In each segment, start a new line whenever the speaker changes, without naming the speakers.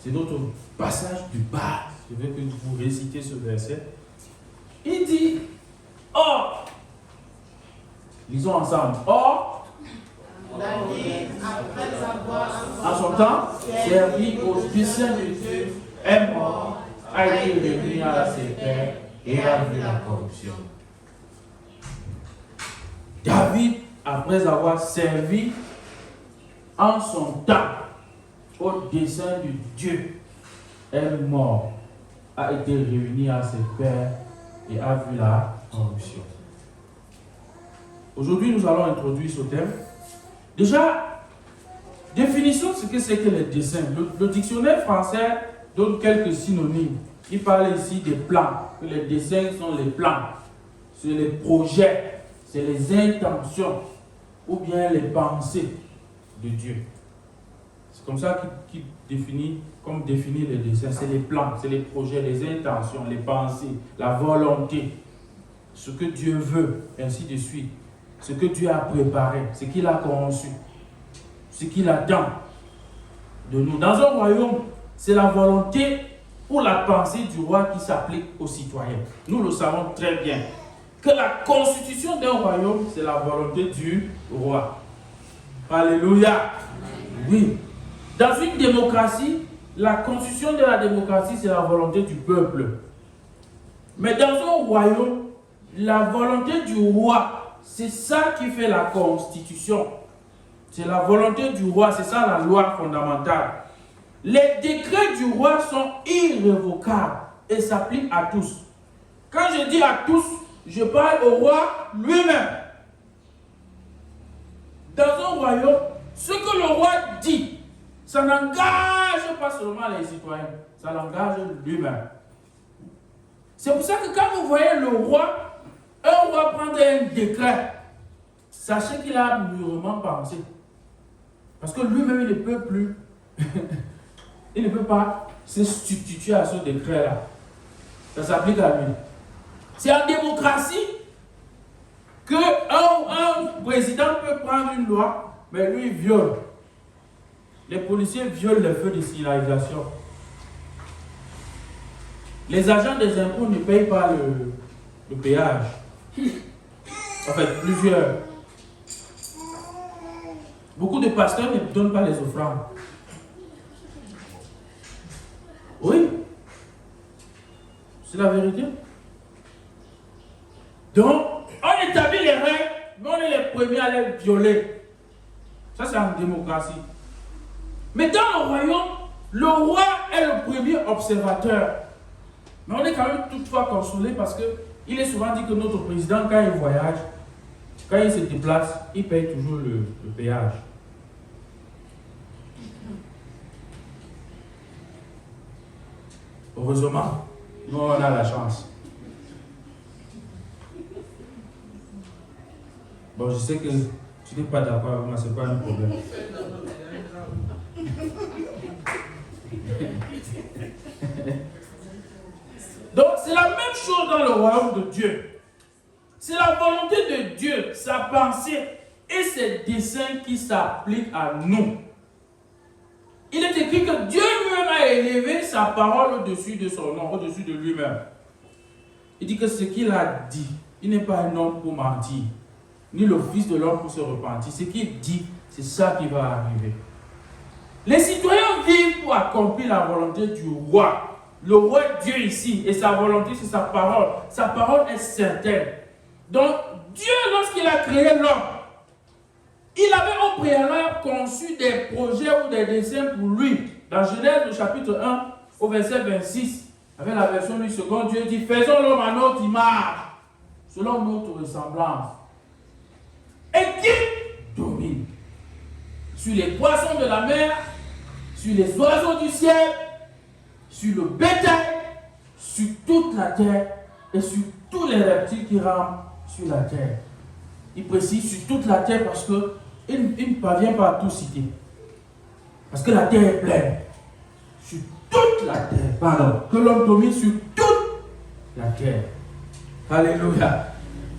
C'est notre passage de base. Je veux que vous récitez ce verset. Il dit, or, lisons ensemble, or,
David, après avoir
en son temps, servi au dessein de Dieu, est mort, a été réuni à ses pères et a vu la corruption. David, après avoir servi en son temps au dessein de Dieu, est mort, a été réuni à ses pères et a vu la corruption. Aujourd'hui, nous allons introduire ce thème. Déjà, définissons ce que c'est que les desseins. Le dictionnaire français donne quelques synonymes. Il parle ici des plans. Que les desseins sont les plans, c'est les projets, c'est les intentions ou bien les pensées de Dieu. C'est comme ça qu'il définit les desseins. C'est les plans, c'est les projets, les intentions, les pensées, la volonté, ce que Dieu veut, ainsi de suite. Ce que Dieu a préparé, ce qu'il a conçu, ce qu'il attend de nous. Dans un royaume, c'est la volonté ou la pensée du roi qui s'applique aux citoyens. Nous le savons très bien. Que la constitution d'un royaume, c'est la volonté du roi. Alléluia. Oui. Dans une démocratie, la constitution de la démocratie, c'est la volonté du peuple. Mais dans un royaume, la volonté du roi, c'est ça qui fait la constitution. C'est la volonté du roi, c'est ça la loi fondamentale. Les décrets du roi sont irrévocables et s'appliquent à tous. Quand je dis à tous, je parle au roi lui-même. Dans un royaume, ce que le roi dit, ça n'engage pas seulement les citoyens, ça l'engage lui-même. C'est pour ça que quand vous voyez le roi, un roi prendre un décret, sachez qu'il a mûrement pensé. Parce que lui-même, il ne peut plus, il ne peut pas se substituer à ce décret-là. Ça s'applique à lui. C'est en démocratie qu'un président peut prendre une loi, mais lui, il viole. Les policiers violent les feux de signalisation. Les agents des impôts ne payent pas le péage. En fait, plusieurs. Beaucoup de pasteurs ne donnent pas les offrandes. Oui. C'est la vérité. Donc, on établit les règles, mais on est les premiers à les violer. Ça, c'est en démocratie. Mais dans le royaume, le roi est le premier observateur. Mais on est quand même toutefois consolé parce qu'il est souvent dit que notre président, quand il voyage, quand il se déplace, il paye toujours le péage. Heureusement, nous on a la chance. Bon, je sais que tu n'es pas d'accord avec moi, ce n'est pas un problème. Donc, c'est la même chose dans le royaume de Dieu. C'est la volonté de Dieu, sa pensée et ses desseins qui s'appliquent à nous. Il est écrit que Dieu lui-même a élevé sa parole au-dessus de son nom, au-dessus de lui-même. Il dit que ce qu'il a dit, il n'est pas un homme pour mentir, ni le fils de l'homme pour se repentir. Ce qu'il dit, c'est ça qui va arriver. Les citoyens vivent pour accomplir la volonté du roi. Le roi Dieu ici, et sa volonté, c'est sa parole. Sa parole est certaine. Donc, Dieu, lorsqu'il a créé l'homme, il avait au préalable conçu des projets ou des desseins pour lui. Dans Genèse, le chapitre 1, au verset 26, avec la version du second, Dieu dit, faisons l'homme à notre image, selon notre ressemblance. Et qui domine sur les poissons de la mer, sur les oiseaux du ciel, sur le bétail, sur toute la terre et sur tous les reptiles qui rampent sur la terre. Il précise sur toute la terre parce qu'il ne parvient pas à tout citer. Parce que la terre est pleine. Sur toute la terre, pardon, que l'homme domine sur toute la terre. Alléluia.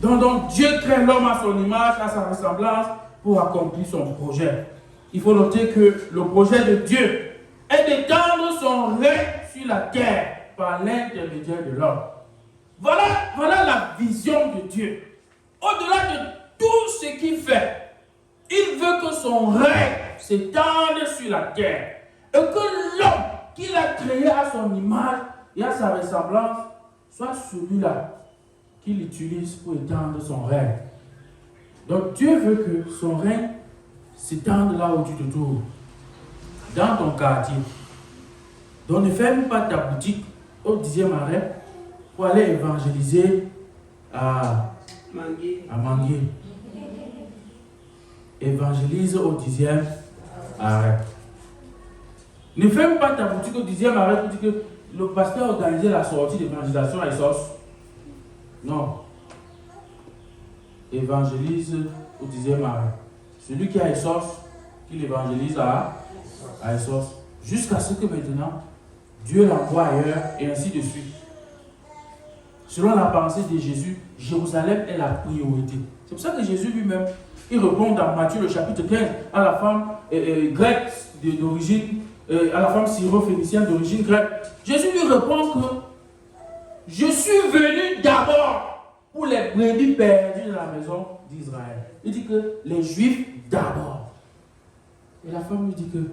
Donc Dieu crée l'homme à son image, à sa ressemblance, pour accomplir son projet. Il faut noter que le projet de Dieu est d'étendre son son règne sur la terre par l'intermédiaire de l'homme. Voilà la vision de Dieu. Au-delà de tout ce qu'il fait, il veut que son règne s'étende sur la terre et que l'homme qu'il a créé à son image et à sa ressemblance soit celui-là qu'il utilise pour étendre son règne. Donc Dieu veut que son règne s'étende là où tu te trouves, dans ton quartier. Donc ne ferme pas ta boutique au 10e arrêt pour aller évangéliser à Manguier. Évangélise au 10e arrêt. Ne ferme pas ta boutique au 10e arrêt pour dire que le pasteur a organisé la sortie d'évangélisation à Essos. Non. Évangélise au 10e arrêt. Celui qui a Essos, qu'il évangélise à Essos. Jusqu'à ce que maintenant, Dieu l'envoie ailleurs et ainsi de suite. Selon la pensée de Jésus, Jérusalem est la priorité. C'est pour ça que Jésus lui-même, il répond dans Matthieu le chapitre 15 à la femme grecque d'origine, à la femme syro-phénicienne d'origine grecque. Jésus lui répond que je suis venu d'abord pour les brebis perdues de la maison d'Israël. Il dit que les Juifs d'abord. Et la femme lui dit que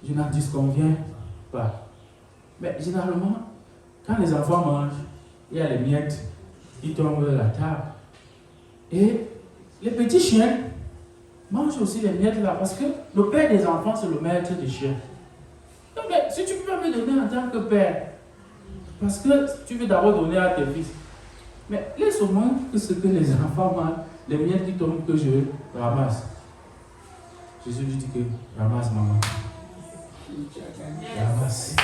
je n'en disconviens pas. Mais généralement, quand les enfants mangent, il y a les miettes qui tombent de la table. Et les petits chiens mangent aussi les miettes là, parce que le père des enfants, c'est le maître des chiens. Donc, mais si tu peux me donner en tant que père, parce que tu veux d'abord donner à tes fils, mais laisse au moins que ce que les enfants mangent, les miettes qui tombent, que je ramasse. Jésus lui dit que ramasse, maman. Ramasse.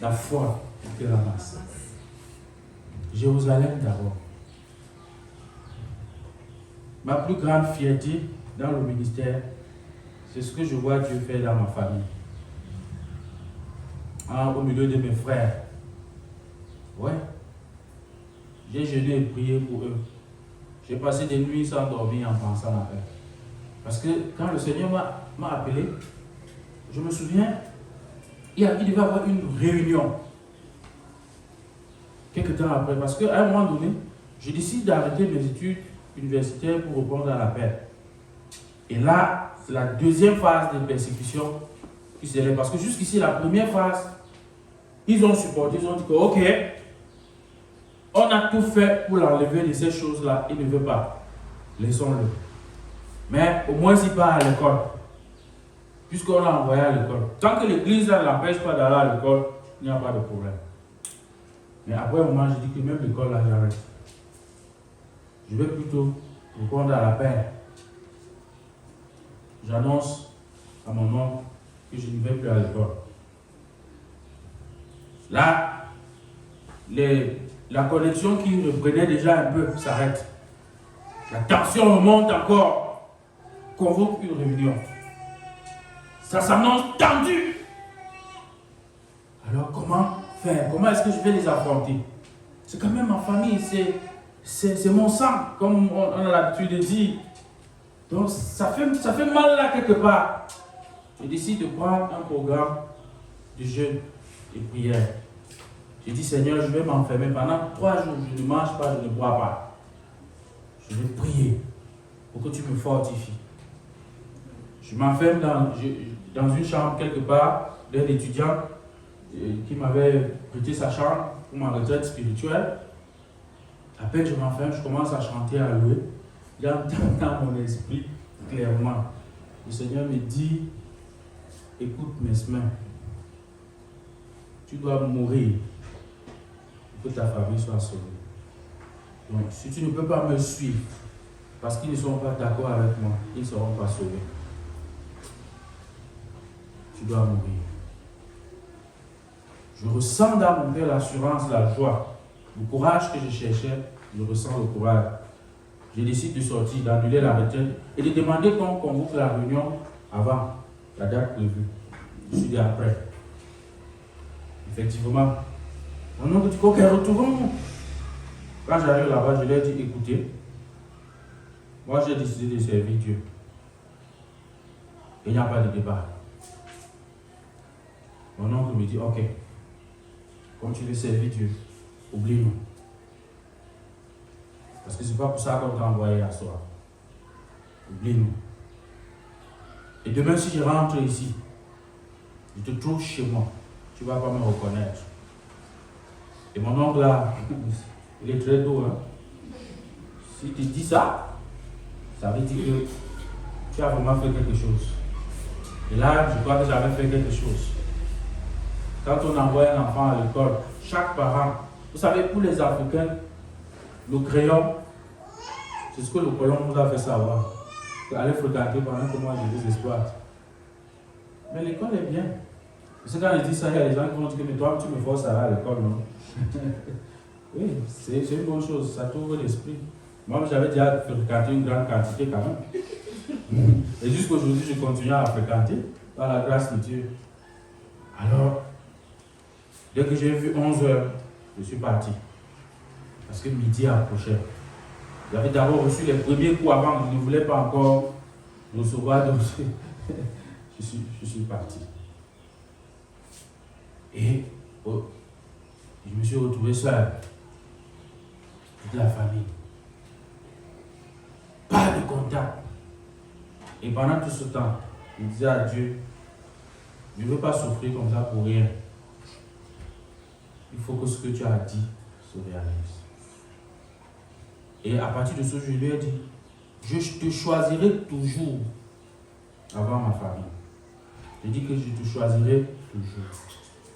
La foi que ramasse. Jérusalem d'abord. Ma plus grande fierté dans le ministère, c'est ce que je vois Dieu faire dans ma famille. Au milieu de mes frères. Ouais. J'ai jeûné et prié pour eux. J'ai passé des nuits sans dormir en pensant à eux. Parce que quand le Seigneur m'a appelé, je me souviens, il devait y avoir une réunion. Quelques temps après, parce qu'à un moment donné, je décide d'arrêter mes études universitaires pour répondre à l'appel. Et là, c'est la deuxième phase de persécution qui s'élève. Parce que jusqu'ici, la première phase, ils ont supporté, ils ont dit que, ok, on a tout fait pour l'enlever de ces choses-là, il ne veut pas. Laissons-le. Mais au moins, il part à l'école. Puisqu'on l'a envoyé à l'école. Tant que l'église ne l'empêche pas d'aller à l'école, il n'y a pas de problème. Mais après un moment, je dis que même l'école, là, j'arrête. Je vais plutôt répondre à l'appel. J'annonce à mon oncle que je ne vais plus à l'école. Là, la connexion qui reprenait déjà un peu s'arrête. La tension remonte encore. Convoque une réunion. Ça s'annonce tendu. Alors comment faire? Comment est-ce que je vais les affronter? C'est quand même ma famille, c'est mon sang, comme on a l'habitude de dire. Donc ça fait mal là quelque part. Je décide de prendre un programme de jeûne et prière. J'ai dit, Seigneur, je vais m'enfermer pendant 3 jours. Je ne mange pas, je ne bois pas. Je vais prier pour que tu me fortifies. Je m'enferme dans une chambre quelque part d'un étudiant qui m'avait prêté sa chambre pour ma retraite spirituelle. À peine je m'enferme, je commence à chanter, à louer. J'entends dans mon esprit clairement. Le Seigneur me dit, écoute mes semaines, tu dois mourir pour que ta famille soit sauvée. Donc si tu ne peux pas me suivre, parce qu'ils ne sont pas d'accord avec moi, ils ne seront pas sauvés. Tu dois mourir. Je ressens dans mon cœur l'assurance, la joie, le courage que je cherchais, je ressens le courage. Je décide de sortir, d'annuler la retraite et de demander qu'on convoque la réunion avant la date prévue. Je suis dit après. Effectivement, mon oncle dit ok, retournons. Quand j'arrive là-bas, je leur ai dit écoutez, moi j'ai décidé de servir Dieu. Il n'y a pas de débat. Mon oncle me dit, ok, comme tu veux servir Dieu, oublie-nous. Parce que c'est pas pour ça qu'on t'a envoyé à soi. Oublie-nous. Et demain, si je rentre ici, je te trouve chez moi, tu ne vas pas me reconnaître. Et mon oncle là, il est très doux. Hein? Si tu dis ça, ça veut dire que tu as vraiment fait quelque chose. Et là, je crois que j'avais fait quelque chose. Quand on envoie un enfant à l'école, chaque parent, vous savez, pour les Africains, le crayon, c'est ce que le colon nous a fait savoir. Allez fréquenter pendant que moi je désespoir. Mais l'école est bien. Parce que quand je dis ça, il y a des gens qui vont dire que mais toi tu me forces à aller à l'école, non? Oui, c'est une bonne chose, ça t'ouvre l'esprit. Moi j'avais déjà fréquenté une grande quantité quand même. Et jusqu'aujourd'hui je continue à fréquenter par la grâce de Dieu. Alors, dès que j'ai vu 11h, je suis parti. Parce que midi approchait. J'avais d'abord reçu les premiers coups avant, je ne voulais pas encore recevoir, donc je suis parti. Et je me suis retrouvé seul. Toute la famille. Pas de contact. Et pendant tout ce temps, je disais à Dieu, je ne veux pas souffrir comme ça pour rien. Il faut que ce que tu as dit se réalise. Et à partir de ce jour, je lui ai dit, je te choisirai toujours avant ma famille. Je dis que je te choisirai toujours.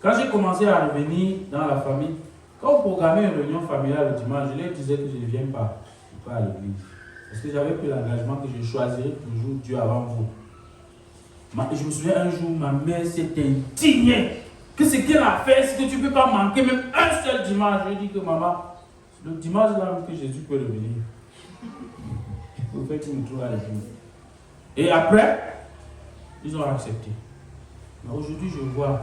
Quand j'ai commencé à revenir dans la famille, quand on programmait une réunion familiale le dimanche, je leur disais que je ne viens pas à l'église. Parce que j'avais pris l'engagement que je choisirais toujours Dieu avant vous. Je me souviens un jour, ma mère s'est indignée que ce qu'elle a fait, c'est que tu ne peux pas manquer même un seul dimanche. Je dis que maman, le dimanche là que Jésus peut revenir. Il faut faire qu'il me trouve à l'église. Et après, ils ont accepté. Mais aujourd'hui, je vois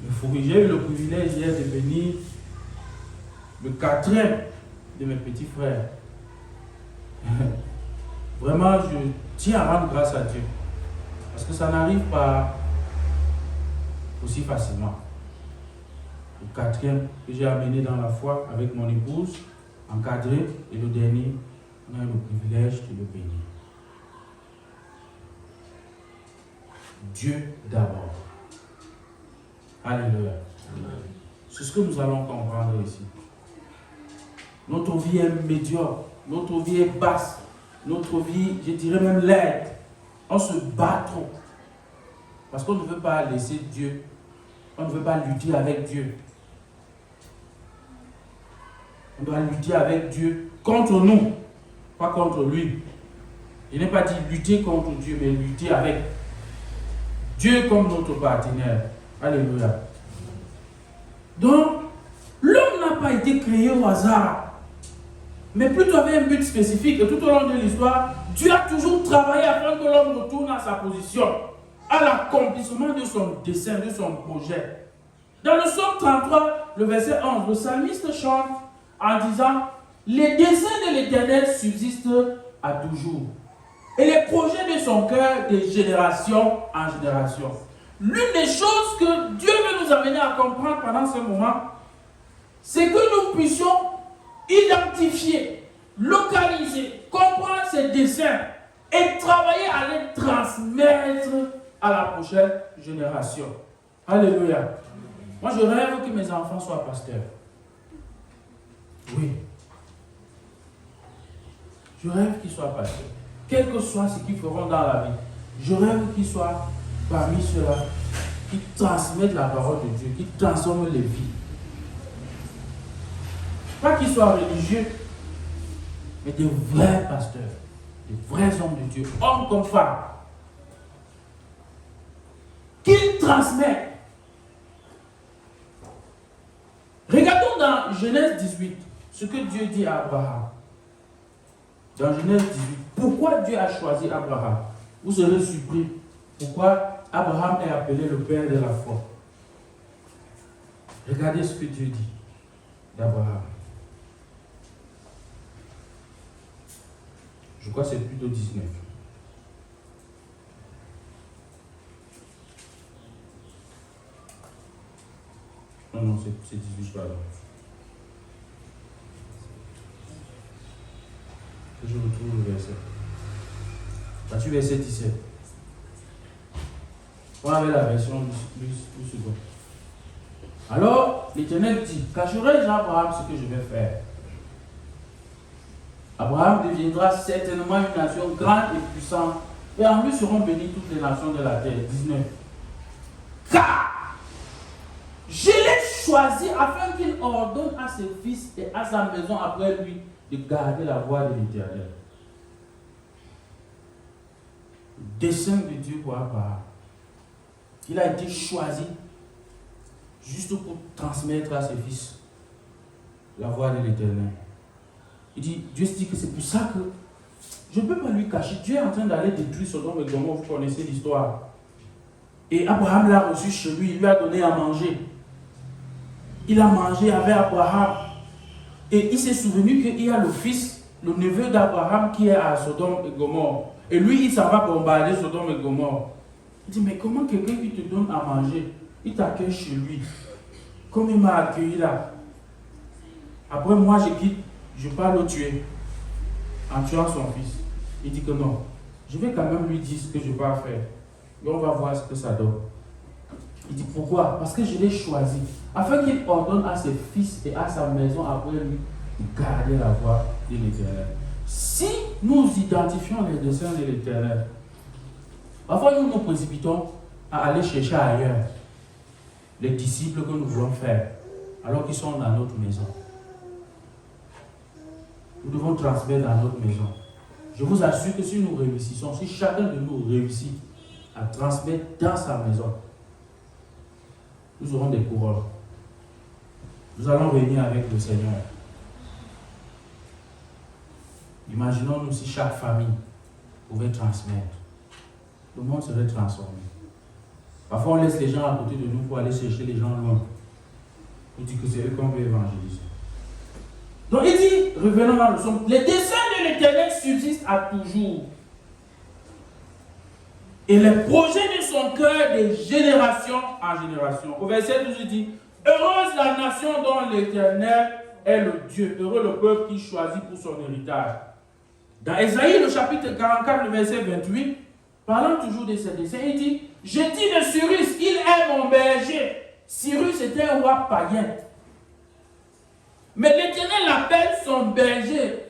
le fruit. J'ai eu le privilège hier de venir le quatrième de mes petits frères. Vraiment, je tiens à rendre grâce à Dieu. Parce que ça n'arrive pas aussi facilement. Le quatrième que j'ai amené dans la foi avec mon épouse, encadré, et le dernier, on a eu le privilège de le bénir. Dieu d'abord. Alléluia. C'est ce que nous allons comprendre ici. Notre vie est médiocre, notre vie est basse, notre vie, je dirais même laide. On se bat trop. Parce qu'on ne veut pas laisser Dieu, on ne veut pas lutter avec Dieu. On doit lutter avec Dieu contre nous, pas contre lui. Je n'ai pas dit lutter contre Dieu, mais lutter avec Dieu comme notre partenaire. Alléluia. Donc, l'homme n'a pas été créé au hasard, mais plutôt avec un but spécifique. Et tout au long de l'histoire, Dieu a toujours travaillé afin que l'homme retourne à sa position, à l'accomplissement de son dessein, de son projet. Dans le psaume 33, le verset 11, le psalmiste chante en disant « Les desseins de l'Éternel subsistent à toujours, et les projets de son cœur de génération en génération. » L'une des choses que Dieu veut nous amener à comprendre pendant ce moment, c'est que nous puissions identifier, localiser, comprendre ces desseins et travailler à les transmettre à la prochaine génération. Alléluia. Moi, je rêve que mes enfants soient pasteurs. Oui. Je rêve qu'ils soient pasteurs. Quel que soit ce qu'ils feront dans la vie, je rêve qu'ils soient parmi ceux-là qui transmettent la parole de Dieu, qui transforment les vies. Pas qu'ils soient religieux, mais des vrais pasteurs, des vrais hommes de Dieu, hommes comme femmes, qu'ils transmettent. Regardons dans Genèse 18, ce que Dieu dit à Abraham. Dans Genèse 18, pourquoi Dieu a choisi Abraham? Vous serez surpris. Pourquoi Abraham est appelé le père de la foi? Regardez ce que Dieu dit d'Abraham. Je crois que c'est plutôt 19. Non, c'est 18, pardon. Je retrouve le verset. As-tu verset 17? On avait la version plus seconde. Alors, l'Éternel dit, cacherai-je à Abraham ce que je vais faire? Abraham deviendra certainement une nation grande et puissante, et en lui seront bénies toutes les nations de la terre. 19. Car je l'ai choisi afin qu'il ordonne à ses fils et à sa maison après lui de garder la voie de l'Éternel. Le dessein de Dieu pour Abraham. Il a été choisi juste pour transmettre à ses fils la voie de l'Éternel. Il dit, Dieu se dit que c'est pour ça que je ne peux pas lui cacher. Dieu est en train d'aller détruire Sodome et Gomorrhe, vous connaissez l'histoire. Et Abraham l'a reçu chez lui, il lui a donné à manger. Il a mangé avec Abraham. Et il s'est souvenu qu'il y a le fils, le neveu d'Abraham qui est à Sodome et Gomorrhe. Et lui, il s'en va bombarder Sodome et Gomorrhe. Il dit, mais comment quelqu'un qui te donne à manger, il t'accueille chez lui, comme il m'a accueilli là. Après moi, je quitte, je pars le tuer, en tuant son fils. Il dit que non, je vais quand même lui dire ce que je vais faire. Et on va voir ce que ça donne. Il dit pourquoi? Parce que je l'ai choisi, afin qu'il ordonne à ses fils et à sa maison après lui de garder la voie de l'Éternel. Si nous identifions les desseins de l'Éternel, parfois nous nous précipitons à aller chercher ailleurs les disciples que nous voulons faire, alors qu'ils sont dans notre maison. Nous devons transmettre dans notre maison. Je vous assure que si nous réussissons, si chacun de nous réussit à transmettre dans sa maison, nous aurons des couronnes. Nous allons venir avec le Seigneur. Imaginons-nous si chaque famille pouvait transmettre. Le monde serait transformé. Parfois, on laisse les gens à côté de nous pour aller chercher les gens loin. On dit que c'est eux qu'on veut évangéliser. Donc, il dit, revenons dans le psaume, les desseins de l'Éternel subsistent à toujours. Et les projets de son cœur de génération en génération. Au verset 12, il dit, heureuse la nation dont l'Éternel est le Dieu. Heureux le peuple qu'il choisit pour son héritage. Dans Ésaïe, le chapitre 44, le verset 28, parlant toujours de ces desseins, il dit, je dis de Cyrus, il est mon berger. Cyrus était un roi païen. Mais l'Éternel l'appelle son berger.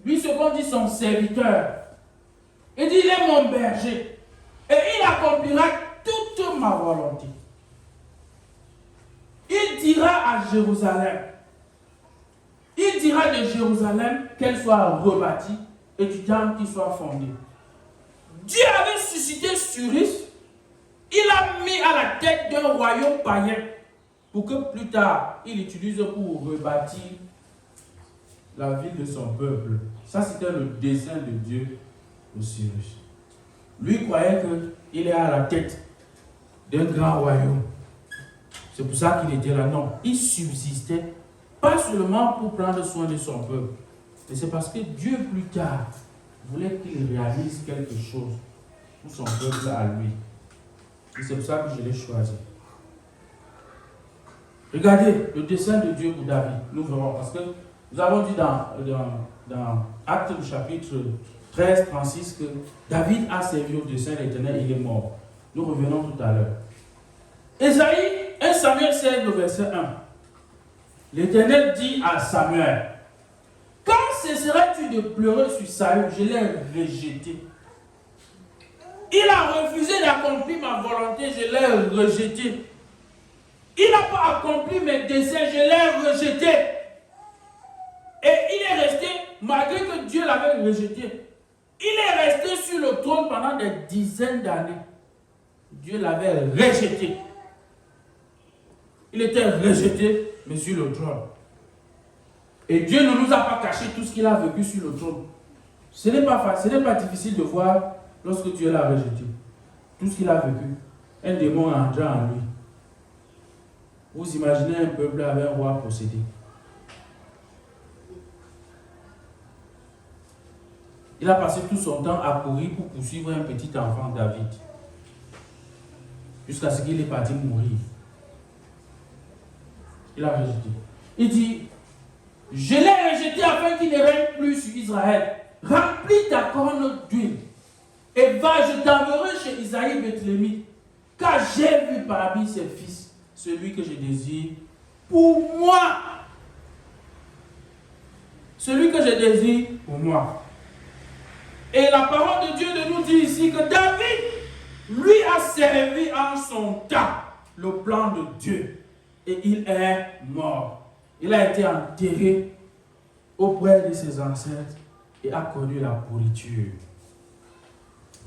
Lui, ce qu'on dit, son serviteur. Il dit, il est mon berger. Et il accomplira toute ma volonté. Il dira à Jérusalem. Il dira de Jérusalem qu'elle soit rebâtie et du temple qu'il soit fondé. Dieu avait suscité Cyrus. Il l'a mis à la tête d'un royaume païen pour que plus tard, il l'utilise pour rebâtir la ville de son peuple. Ça, c'était le dessein de Dieu pour Cyrus. Lui croyait qu'il est à la tête d'un grand royaume. C'est pour ça qu'il était là. Non, il subsistait, pas seulement pour prendre soin de son peuple, mais c'est parce que Dieu, plus tard, voulait qu'il réalise quelque chose pour son peuple à lui. Et c'est pour ça que je l'ai choisi. Regardez le dessein de Dieu pour David. Nous verrons, parce que nous avons dit dans Actes du chapitre 13, 36 que David a servi au dessein de l'Éternel, il est mort. Nous revenons tout à l'heure. Ésaïe 1 Samuel 16, le verset 1. L'Éternel dit à Samuel, quand cesseras-tu de pleurer sur Saül? Je l'ai rejeté. Il a refusé d'accomplir ma volonté, je l'ai rejeté. Il n'a pas accompli mes desseins, je l'ai rejeté. Et il est resté, malgré que Dieu l'avait rejeté, il est resté sur le trône pendant des dizaines d'années. Dieu l'avait rejeté. Il était rejeté, mais sur le trône. Et Dieu ne nous a pas caché tout ce qu'il a vécu sur le trône. Ce n'est pas facile, ce n'est pas difficile de voir lorsque Dieu l'a rejeté. Tout ce qu'il a vécu, un démon est entré en lui. Vous imaginez un peuple avec un roi possédé. Il a passé tout son temps à courir pour poursuivre un petit enfant, David, jusqu'à ce qu'il est parti mourir. Il a rejeté. Il dit, je l'ai rejeté afin qu'il ne règne plus sur Israël. Remplis ta corne d'huile et va, je t'enverrai chez Isaïe Bethlémite, car j'ai vu parmi ses fils celui que je désire pour moi. Celui que je désire pour moi. Et la parole de Dieu nous dit ici que David, lui, a servi en son temps le plan de Dieu. Et il est mort. Il a été enterré auprès de ses ancêtres et a connu la pourriture.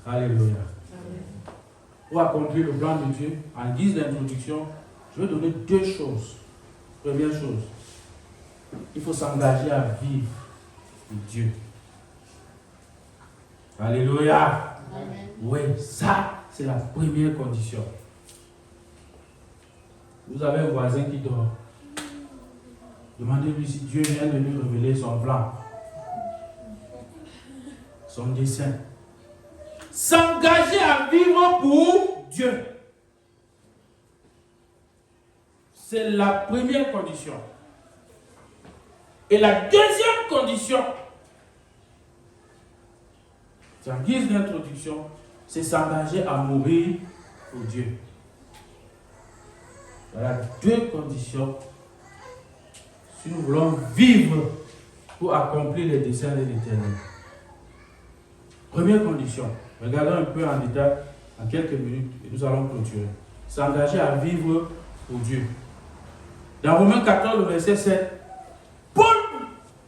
Alléluia. Pour accomplir le plan de Dieu, en guise d'introduction, je vais donner deux choses. Première chose, il faut s'engager à vivre pour Dieu. Alléluia.
Amen.
Oui, ça, c'est la première condition. Vous avez un voisin qui dort. Demandez-lui si Dieu vient de lui révéler son plan, son dessein. S'engager à vivre pour Dieu. C'est la première condition. Et la deuxième condition, c'est en guise d'introduction, c'est s'engager à mourir pour Dieu. Voilà deux conditions si nous voulons vivre pour accomplir les desseins de l'Éternel. Première condition, regardons un peu en détail en quelques minutes et nous allons clôturer. S'engager à vivre pour Dieu. Dans Romains 14, verset 7, Paul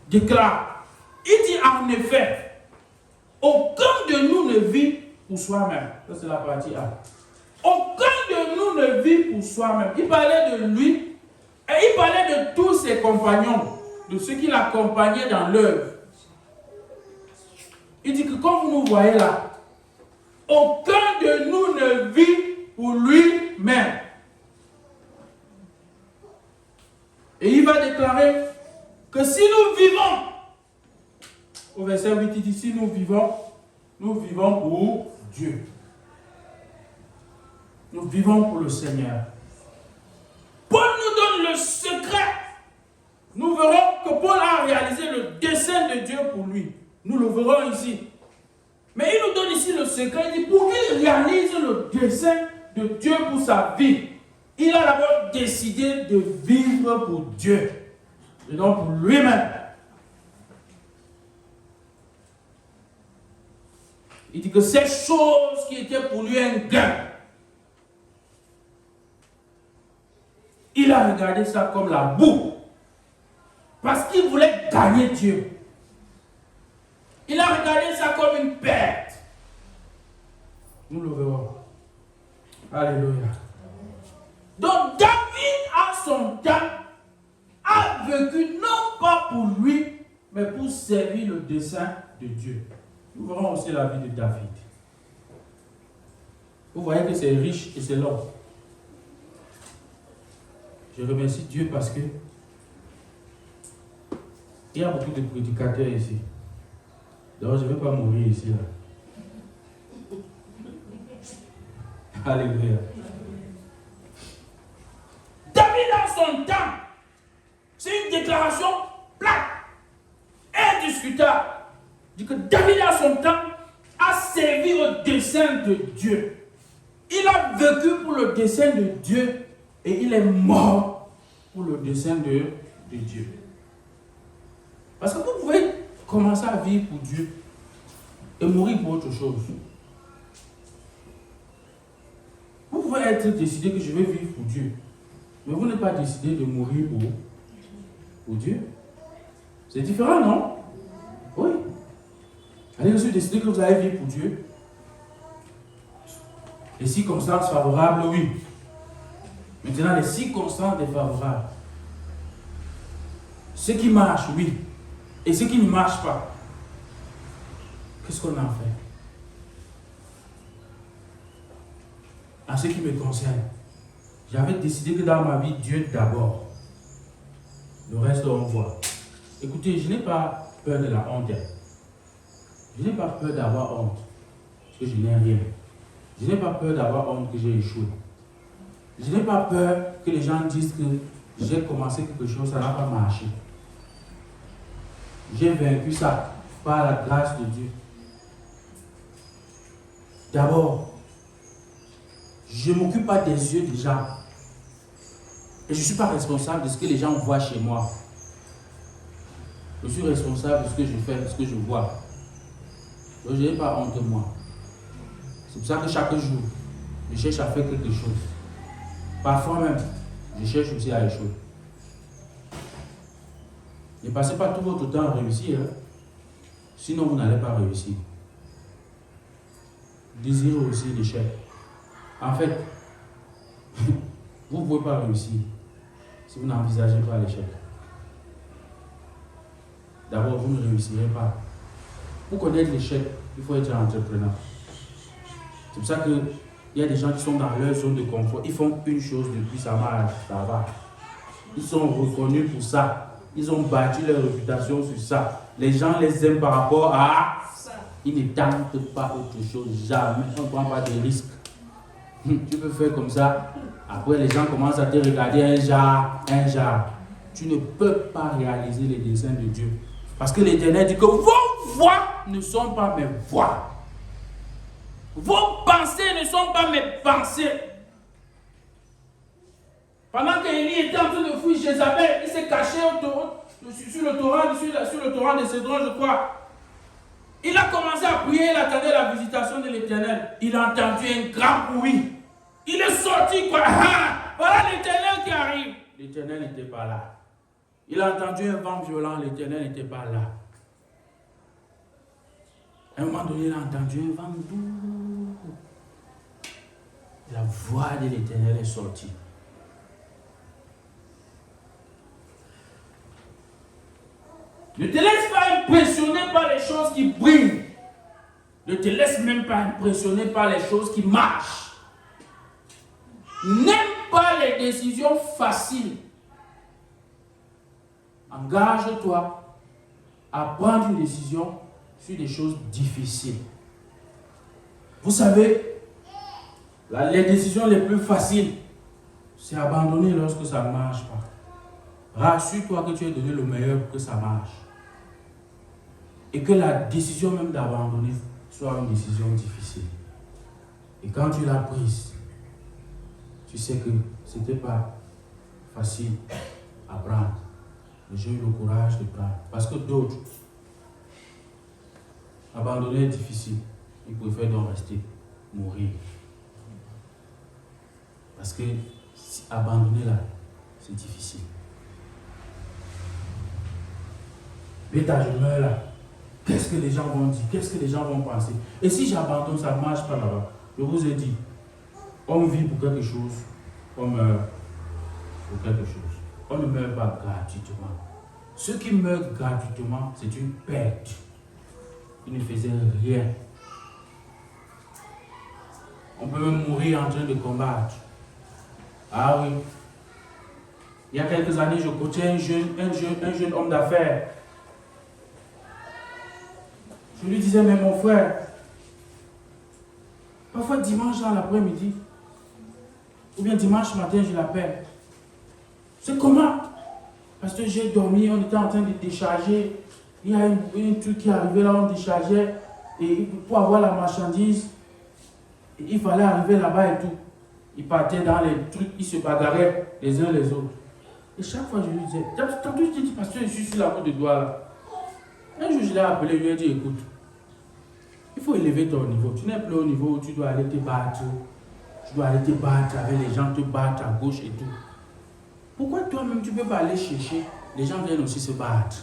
déclare, il dit en effet, aucun de nous ne vit pour soi-même. Ça c'est la partie A. Aucun de nous ne vit pour soi-même. Il parlait de lui et il parlait de tous ses compagnons, de ceux qui l'accompagnaient dans l'œuvre. Il dit que comme vous nous voyez là, aucun de nous ne vit pour lui-même. Et il va déclarer que si nous vivons, au verset 8, il dit, si nous vivons pour Dieu. Nous vivons pour le Seigneur. Paul nous donne le secret. Nous verrons que Paul a réalisé le dessein de Dieu pour lui. Nous le verrons ici. Mais il nous donne ici le secret. Il dit, pour qu'il réalise le dessein de Dieu pour sa vie, il a d'abord décidé de vivre pour Dieu. Et non pour lui-même. Il dit que ces choses qui étaient pour lui un gain, il a regardé ça comme la boue. Parce qu'il voulait gagner Dieu. Il a regardé ça comme une perte. Nous le verrons. Alléluia. Donc David, à son temps, a vécu non pas pour lui, mais pour servir le dessein de Dieu. Nous verrons aussi la vie de David. Vous voyez que c'est riche et c'est long. Je remercie Dieu parce que il y a beaucoup de prédicateurs ici. Donc je ne vais pas mourir ici. Là. Alléluia. David dans son temps, c'est une déclaration plate, indiscutable. Dit que David dans son temps a servi au dessein de Dieu. Il a vécu pour le dessein de Dieu et il est mort pour le dessein de Dieu. Parce que vous pouvez commencer à vivre pour Dieu et mourir pour autre chose. Vous pouvez être décidé que je vais vivre pour Dieu, mais vous n'êtes pas décidé de mourir pour Dieu. C'est différent, non? Oui. Allez, vous avez décidé que vous allez vivre pour Dieu. Les circonstances favorables, oui. Maintenant, les circonstances défavorables. Ce qui marche, oui. Et ce qui ne marche pas. Qu'est-ce qu'on en fait? En ce qui me concerne, j'avais décidé que dans ma vie, Dieu d'abord. Le reste, on voit. Écoutez, je n'ai pas peur de la honte. Je n'ai pas peur d'avoir honte. Parce que je n'ai rien. Je n'ai pas peur d'avoir honte que j'ai échoué. Je n'ai pas peur que les gens disent que j'ai commencé quelque chose, ça n'a pas marché. J'ai vaincu ça par la grâce de Dieu. D'abord, je ne m'occupe pas des yeux des gens. Et je ne suis pas responsable de ce que les gens voient chez moi. Je suis responsable de ce que je fais, de ce que je vois. Donc je n'ai pas honte de moi. C'est pour ça que chaque jour, je cherche à faire quelque chose. Parfois même, je cherche aussi à échouer. Ne passez pas tout votre temps à réussir. Hein? Sinon, vous n'allez pas réussir. Désirez aussi l'échec. En fait, vous ne pouvez pas réussir si vous n'envisagez pas l'échec. D'abord, vous ne réussirez pas. Pour connaître l'échec, il faut être entrepreneur. C'est pour ça qu'il y a des gens qui sont dans leur zone de confort. Ils font une chose depuis, ça marche, ça va. Ils sont reconnus pour ça. Ils ont bâti leur réputation sur ça. Les gens les aiment par rapport à ça. Ils ne tentent pas autre chose. Jamais. On ne prend pas de risques. Tu peux faire comme ça. Après, les gens commencent à te regarder un genre. Tu ne peux pas réaliser les desseins de Dieu. Parce que l'Éternel dit que vos voix ne sont pas mes voix. Vos pensées ne sont pas mes pensées. Pendant qu'Élie était en train de fuir Jézabel, il s'est caché sur le torrent de Cédron, je crois. Il a commencé à prier, il attendait la visitation de l'Éternel. Il a entendu un grand bruit. Il est sorti, quoi. Voilà l'Éternel qui arrive. L'Éternel n'était pas là. Il a entendu un vent violent, l'Éternel n'était pas là. À un moment donné, il a entendu un vent doux. La voix de l'Éternel est sortie. Ne te laisse pas impressionner par les choses qui brillent. Ne te laisse même pas impressionner par les choses qui marchent. N'aime pas les décisions faciles. Engage-toi à prendre une décision sur des choses difficiles. Vous savez, les décisions les plus faciles, c'est abandonner lorsque ça ne marche pas. Rassure-toi que tu as donné le meilleur pour que ça marche. Et que la décision même d'abandonner soit une décision difficile. Et quand tu l'as prise, tu sais que ce n'était pas facile à prendre. Mais j'ai eu le courage de prendre. Parce que d'autres, abandonner est difficile. Ils préfèrent donc rester, mourir. Parce que abandonner là, c'est difficile. Mais je meurs là. Qu'est-ce que les gens vont dire? Qu'est-ce que les gens vont penser? Et si j'abandonne, ça ne marche pas là-bas. Je vous ai dit, on vit pour quelque chose, on meurt pour quelque chose. On ne meurt pas gratuitement. Ceux qui meurent gratuitement, c'est une perte. Ils ne faisaient rien. On peut même mourir en train de combattre. Ah oui. Il y a quelques années, je coachais un jeune homme d'affaires. Je lui disais, mais mon frère, parfois dimanche dans l'après-midi, ou bien dimanche matin, je l'appelle. C'est comment? Parce que j'ai dormi, on était en train de décharger. Il y a un truc qui arrivait là, on déchargeait. Et pour avoir la marchandise, il fallait arriver là-bas et tout. Ils partaient dans les trucs, ils se bagarraient les uns les autres. Et chaque fois, je lui disais, tantôt je te dis, parce que je suis sur la route de doigt là. Un jour, je l'ai appelé, je lui ai dit, écoute, il faut élever ton niveau. Tu n'es plus au niveau où tu dois aller te battre. Tu dois aller te battre avec les gens, te battre à gauche et tout. Pourquoi toi-même, tu ne peux pas aller chercher? Les gens viennent aussi se battre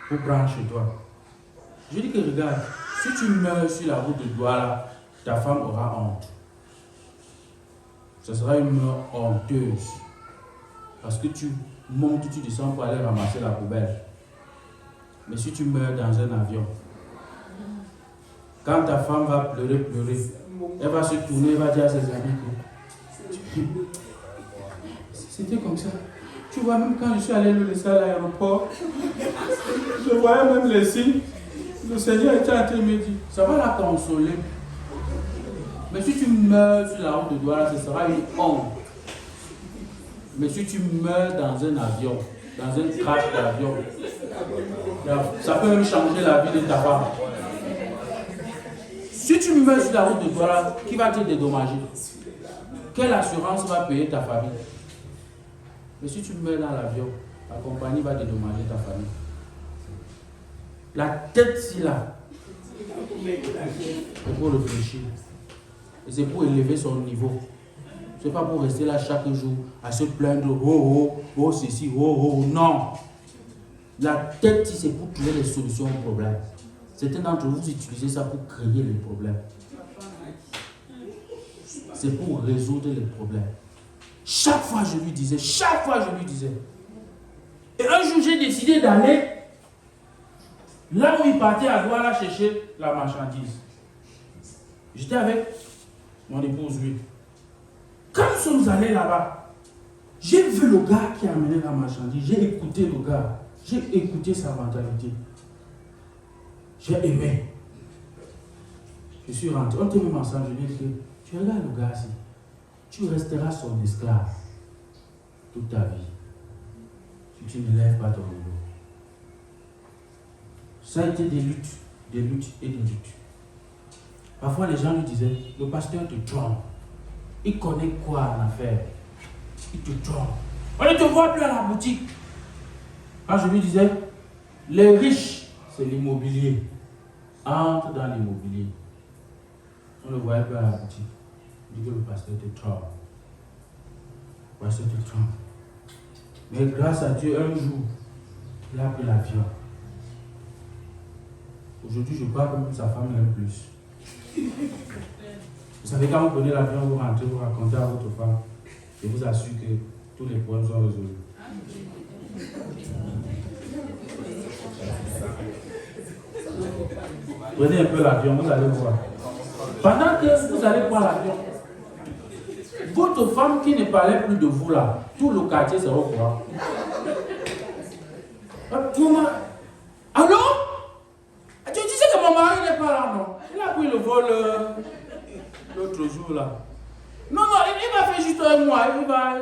pour prendre chez toi. Je dis que regarde, si tu meurs sur la route de Douala, ta femme aura honte. Ce sera une mort honteuse. Parce que tu montes, tu descends pour aller ramasser la poubelle. Mais si tu meurs dans un avion, quand ta femme va pleurer, elle va se tourner, elle va dire à ses amis que c'était comme ça. Tu vois, même quand je suis allé le laisser à l'aéroport, je voyais même les signes. Le Seigneur était en train de me dire, ça va la consoler. Mais si tu meurs sur la route de Douala, ce sera une honte. Mais si tu meurs dans un avion, dans un crash d'avion, ça peut même changer la vie de ta femme. Si tu meurs sur la route de Douala, qui va te dédommager? Quelle assurance va payer ta famille? Mais si tu meurs dans l'avion, la compagnie va dédommager ta famille. La tête, si là, c'est pour réfléchir. Et c'est pour élever son niveau. Ce n'est pas pour rester là chaque jour à se plaindre, oh, ceci, oh, non. La tête, c'est pour trouver les solutions aux problèmes. Certains d'entre vous utilisez ça pour créer les problèmes. C'est pour résoudre les problèmes. Chaque fois, je lui disais. Et un jour, j'ai décidé d'aller là où il partait à Douala chercher la marchandise. J'étais avec mon épouse, lui. Quand nous sommes allés là-bas, j'ai vu le gars qui a amené la marchandise. J'ai écouté le gars. J'ai écouté sa mentalité. J'ai aimé. Je suis rentré. On était même ensemble. Je lui ai dit, tu regardes le gars-ci. Tu resteras son esclave toute ta vie. Si tu ne lèves pas ton niveau. Ça a été des luttes et des luttes. Parfois, les gens lui disaient, le pasteur te trompe. Il connaît quoi en affaire. Il te trompe. On ne te voit plus à la boutique. Quand je lui disais, les riches, c'est l'immobilier. Entre dans l'immobilier. On ne le voyait plus à la boutique. Il dit que le pasteur te trompe. Le pasteur te trompe. Mais grâce à Dieu, un jour, il a pris l'avion. Aujourd'hui, je crois que même sa femme l'aime plus. Vous savez, quand vous prenez l'avion, vous rentrez, vous racontez à votre femme, je vous assure que tous les problèmes sont résolus. Prenez un peu l'avion, vous allez voir. Pendant que vous allez prendre l'avion, votre femme qui ne parlait plus de vous là, tout le quartier sera au courant. Allô? Tu disais que mon mari n'est pas là, non? Il a pris le vol l'autre jour là. Non, il va faire juste un mois, il va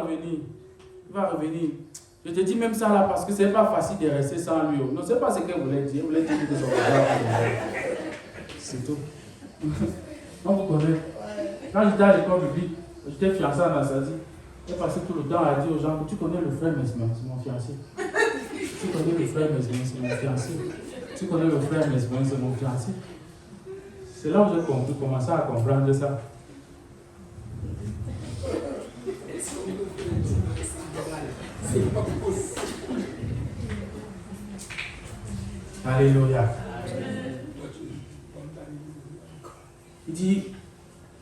revenir. Il va revenir. Je te dis même ça là parce que c'est pas facile de rester sans lui. Non, c'est pas ce qu'elle voulait dire. Elle voulait dire que son frère. C'est tout. On vous connaît. Quand j'étais à l'école publique, j'étais fiancé à Nassadi. J'ai passé tout le temps à dire aux gens que tu connais le frère Mesmer, c'est mon fiancé. Tu connais le frère Mesmer, c'est mon fiancé. Tu connais le frère Mesmer, c'est mon fiancé. C'est là où j'ai commencé à comprendre ça. Alléluia. Il dit,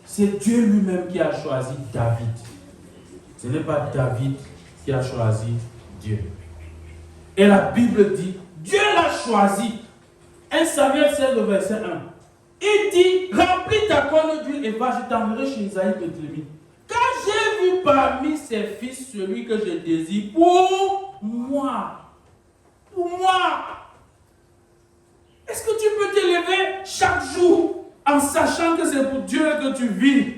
c'est Dieu lui-même qui a choisi David. Ce n'est pas David qui a choisi Dieu. Et la Bible dit, Dieu l'a choisi. 1 Samuel 16, verset 1. Il dit, remplis ta corne d'huile et va, je t'enverrai chez Isaïe Bethléem. Quand j'ai vu parmi ses fils celui que je désire pour moi, est-ce que tu peux t'élever chaque jour en sachant que c'est pour Dieu que tu vis?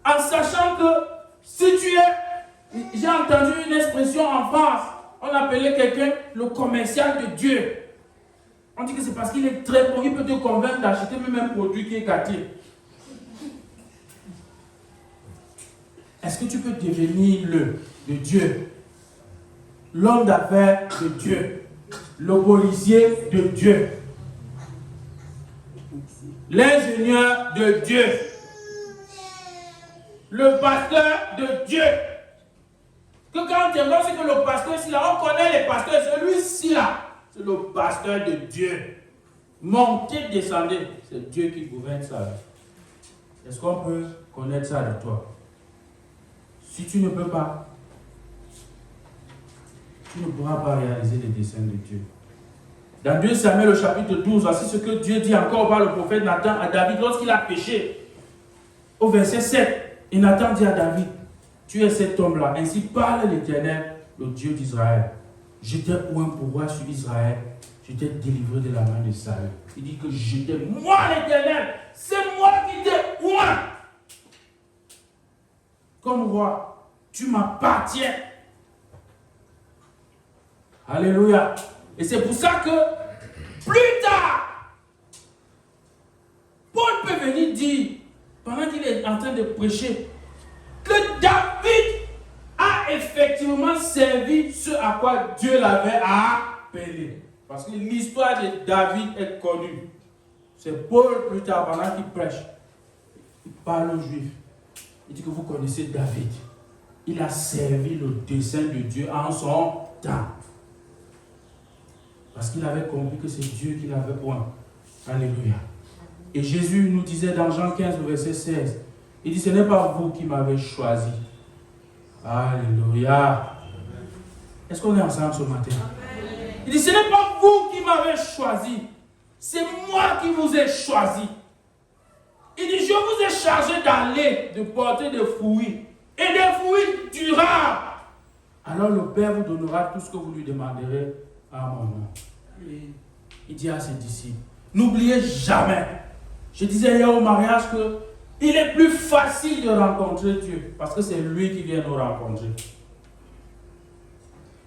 En sachant que si tu es, j'ai entendu une expression en France, on appelait quelqu'un le commercial de Dieu. On dit que c'est parce qu'il est très bon, il peut te convaincre d'acheter même un produit qui est gâté. Est-ce que tu peux devenir le de Dieu, l'homme d'affaires de Dieu, le policier de Dieu, l'ingénieur de Dieu, le pasteur de Dieu? Que quand tu vois, c'est que le pasteur ici là, on connaît les pasteurs, celui-ci là, c'est le pasteur de Dieu. Montez, descendez, c'est Dieu qui gouverne sa vie. Est-ce qu'on peut connaître ça de toi? Si tu ne peux pas, tu ne pourras pas réaliser les desseins de Dieu. Dans 2 Samuel, au chapitre 12, voici ce que Dieu dit encore par le prophète Nathan à David lorsqu'il a péché. Au verset 7, et Nathan dit à David, tu es cet homme-là, ainsi parle l'Éternel, le Dieu d'Israël. J'étais oint pour roi sur Israël, j'étais délivré de la main de Saül. Il dit que j'étais moi l'Éternel, c'est moi qui t'ai oint comme roi. Tu m'appartiens. Alléluia. Et c'est pour ça que plus tard, Paul peut venir dire, pendant qu'il est en train de prêcher, que David a effectivement servi ce à quoi Dieu l'avait appelé. Parce que l'histoire de David est connue. C'est Paul plus tard, pendant qu'il prêche, il parle aux Juifs. Il dit que vous connaissez David. Il a servi le dessein de Dieu en son temps. Parce qu'il avait compris que c'est Dieu qui l'avait point. Alléluia. Et Jésus nous disait dans Jean 15, verset 16, il dit, ce n'est pas vous qui m'avez choisi. Alléluia. Est-ce qu'on est ensemble ce matin? Il dit, ce n'est pas vous qui m'avez choisi. C'est moi qui vous ai choisi. Il dit, je vous ai chargé d'aller, de porter des fruits. Et des fruits durables. Alors le Père vous donnera tout ce que vous lui demanderez à mon nom. Il dit à ses disciples, n'oubliez jamais. Je disais hier au mariage que il est plus facile de rencontrer Dieu parce que c'est lui qui vient nous rencontrer.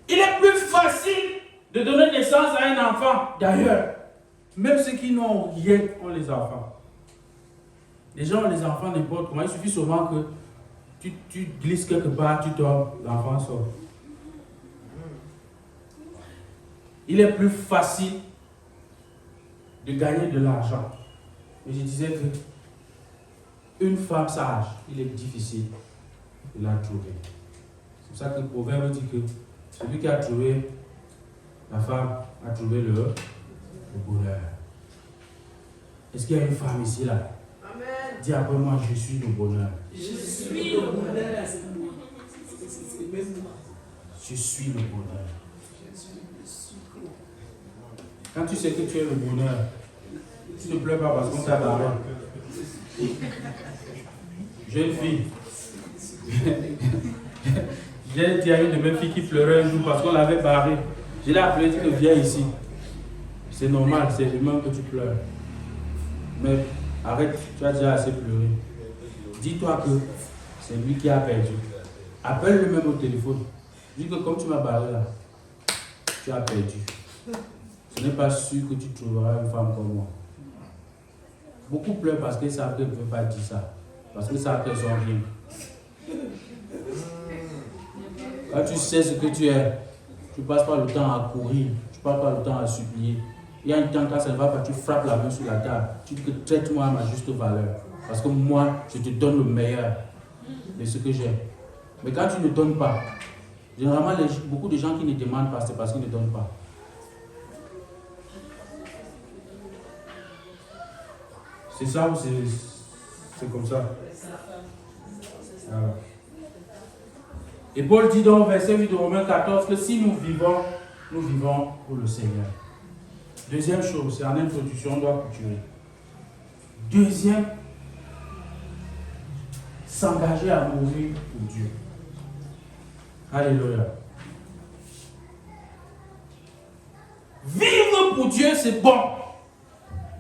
Il est plus facile de donner naissance à un enfant. D'ailleurs, même ceux qui n'ont rien ont les enfants. Les gens ont les enfants n'importe comment. Il suffit seulement que tu glisses quelque part, tu tombes, l'enfant sort. Il est plus facile de gagner de l'argent. Mais je disais que une femme sage, il est difficile de la trouver. C'est pour ça que le proverbe dit que celui qui a trouvé la femme a trouvé le bonheur. Est-ce qu'il y a une femme ici là? Amen. Dis après moi, je suis le bonheur.
Je suis le bonheur.
Je suis le bonheur. Quand tu sais que tu es le bonheur, tu ne pleures pas parce qu'on t'a barré. Jeune fille. J'ai dit à une de mes filles qui pleurait un jour parce qu'on l'avait barré. Je l'ai appelé, dit que viens ici. C'est normal, c'est humain que tu pleures. Mais arrête, tu as déjà assez pleuré. Dis-toi que c'est lui qui a perdu. Appelle-le même au téléphone. Dis que comme tu m'as barré là, tu as perdu. Ce n'est pas sûr que tu trouveras une femme comme moi. Beaucoup pleurent parce qu'ils savent qu'ils ne peuvent pas dire ça. Parce qu'ils savent qu'elles sont rien. Quand tu sais ce que tu es, tu ne passes pas le temps à courir, tu ne passes pas le temps à supplier. Il y a un temps quand ça ne va pas, tu frappes la main sur la table. Tu dis que traite-moi à ma juste valeur. Parce que moi, je te donne le meilleur de ce que j'ai. Mais quand tu ne donnes pas, généralement, beaucoup de gens qui ne demandent pas, c'est parce qu'ils ne donnent pas. C'est ça ou c'est comme ça? Voilà. Et Paul dit dans le verset 8 de Romains 14 que si nous vivons pour le Seigneur. Deuxième chose, c'est en introduction, on doit couturer. Deuxième, s'engager à mourir pour Dieu. Alléluia. Vivre pour Dieu, c'est bon.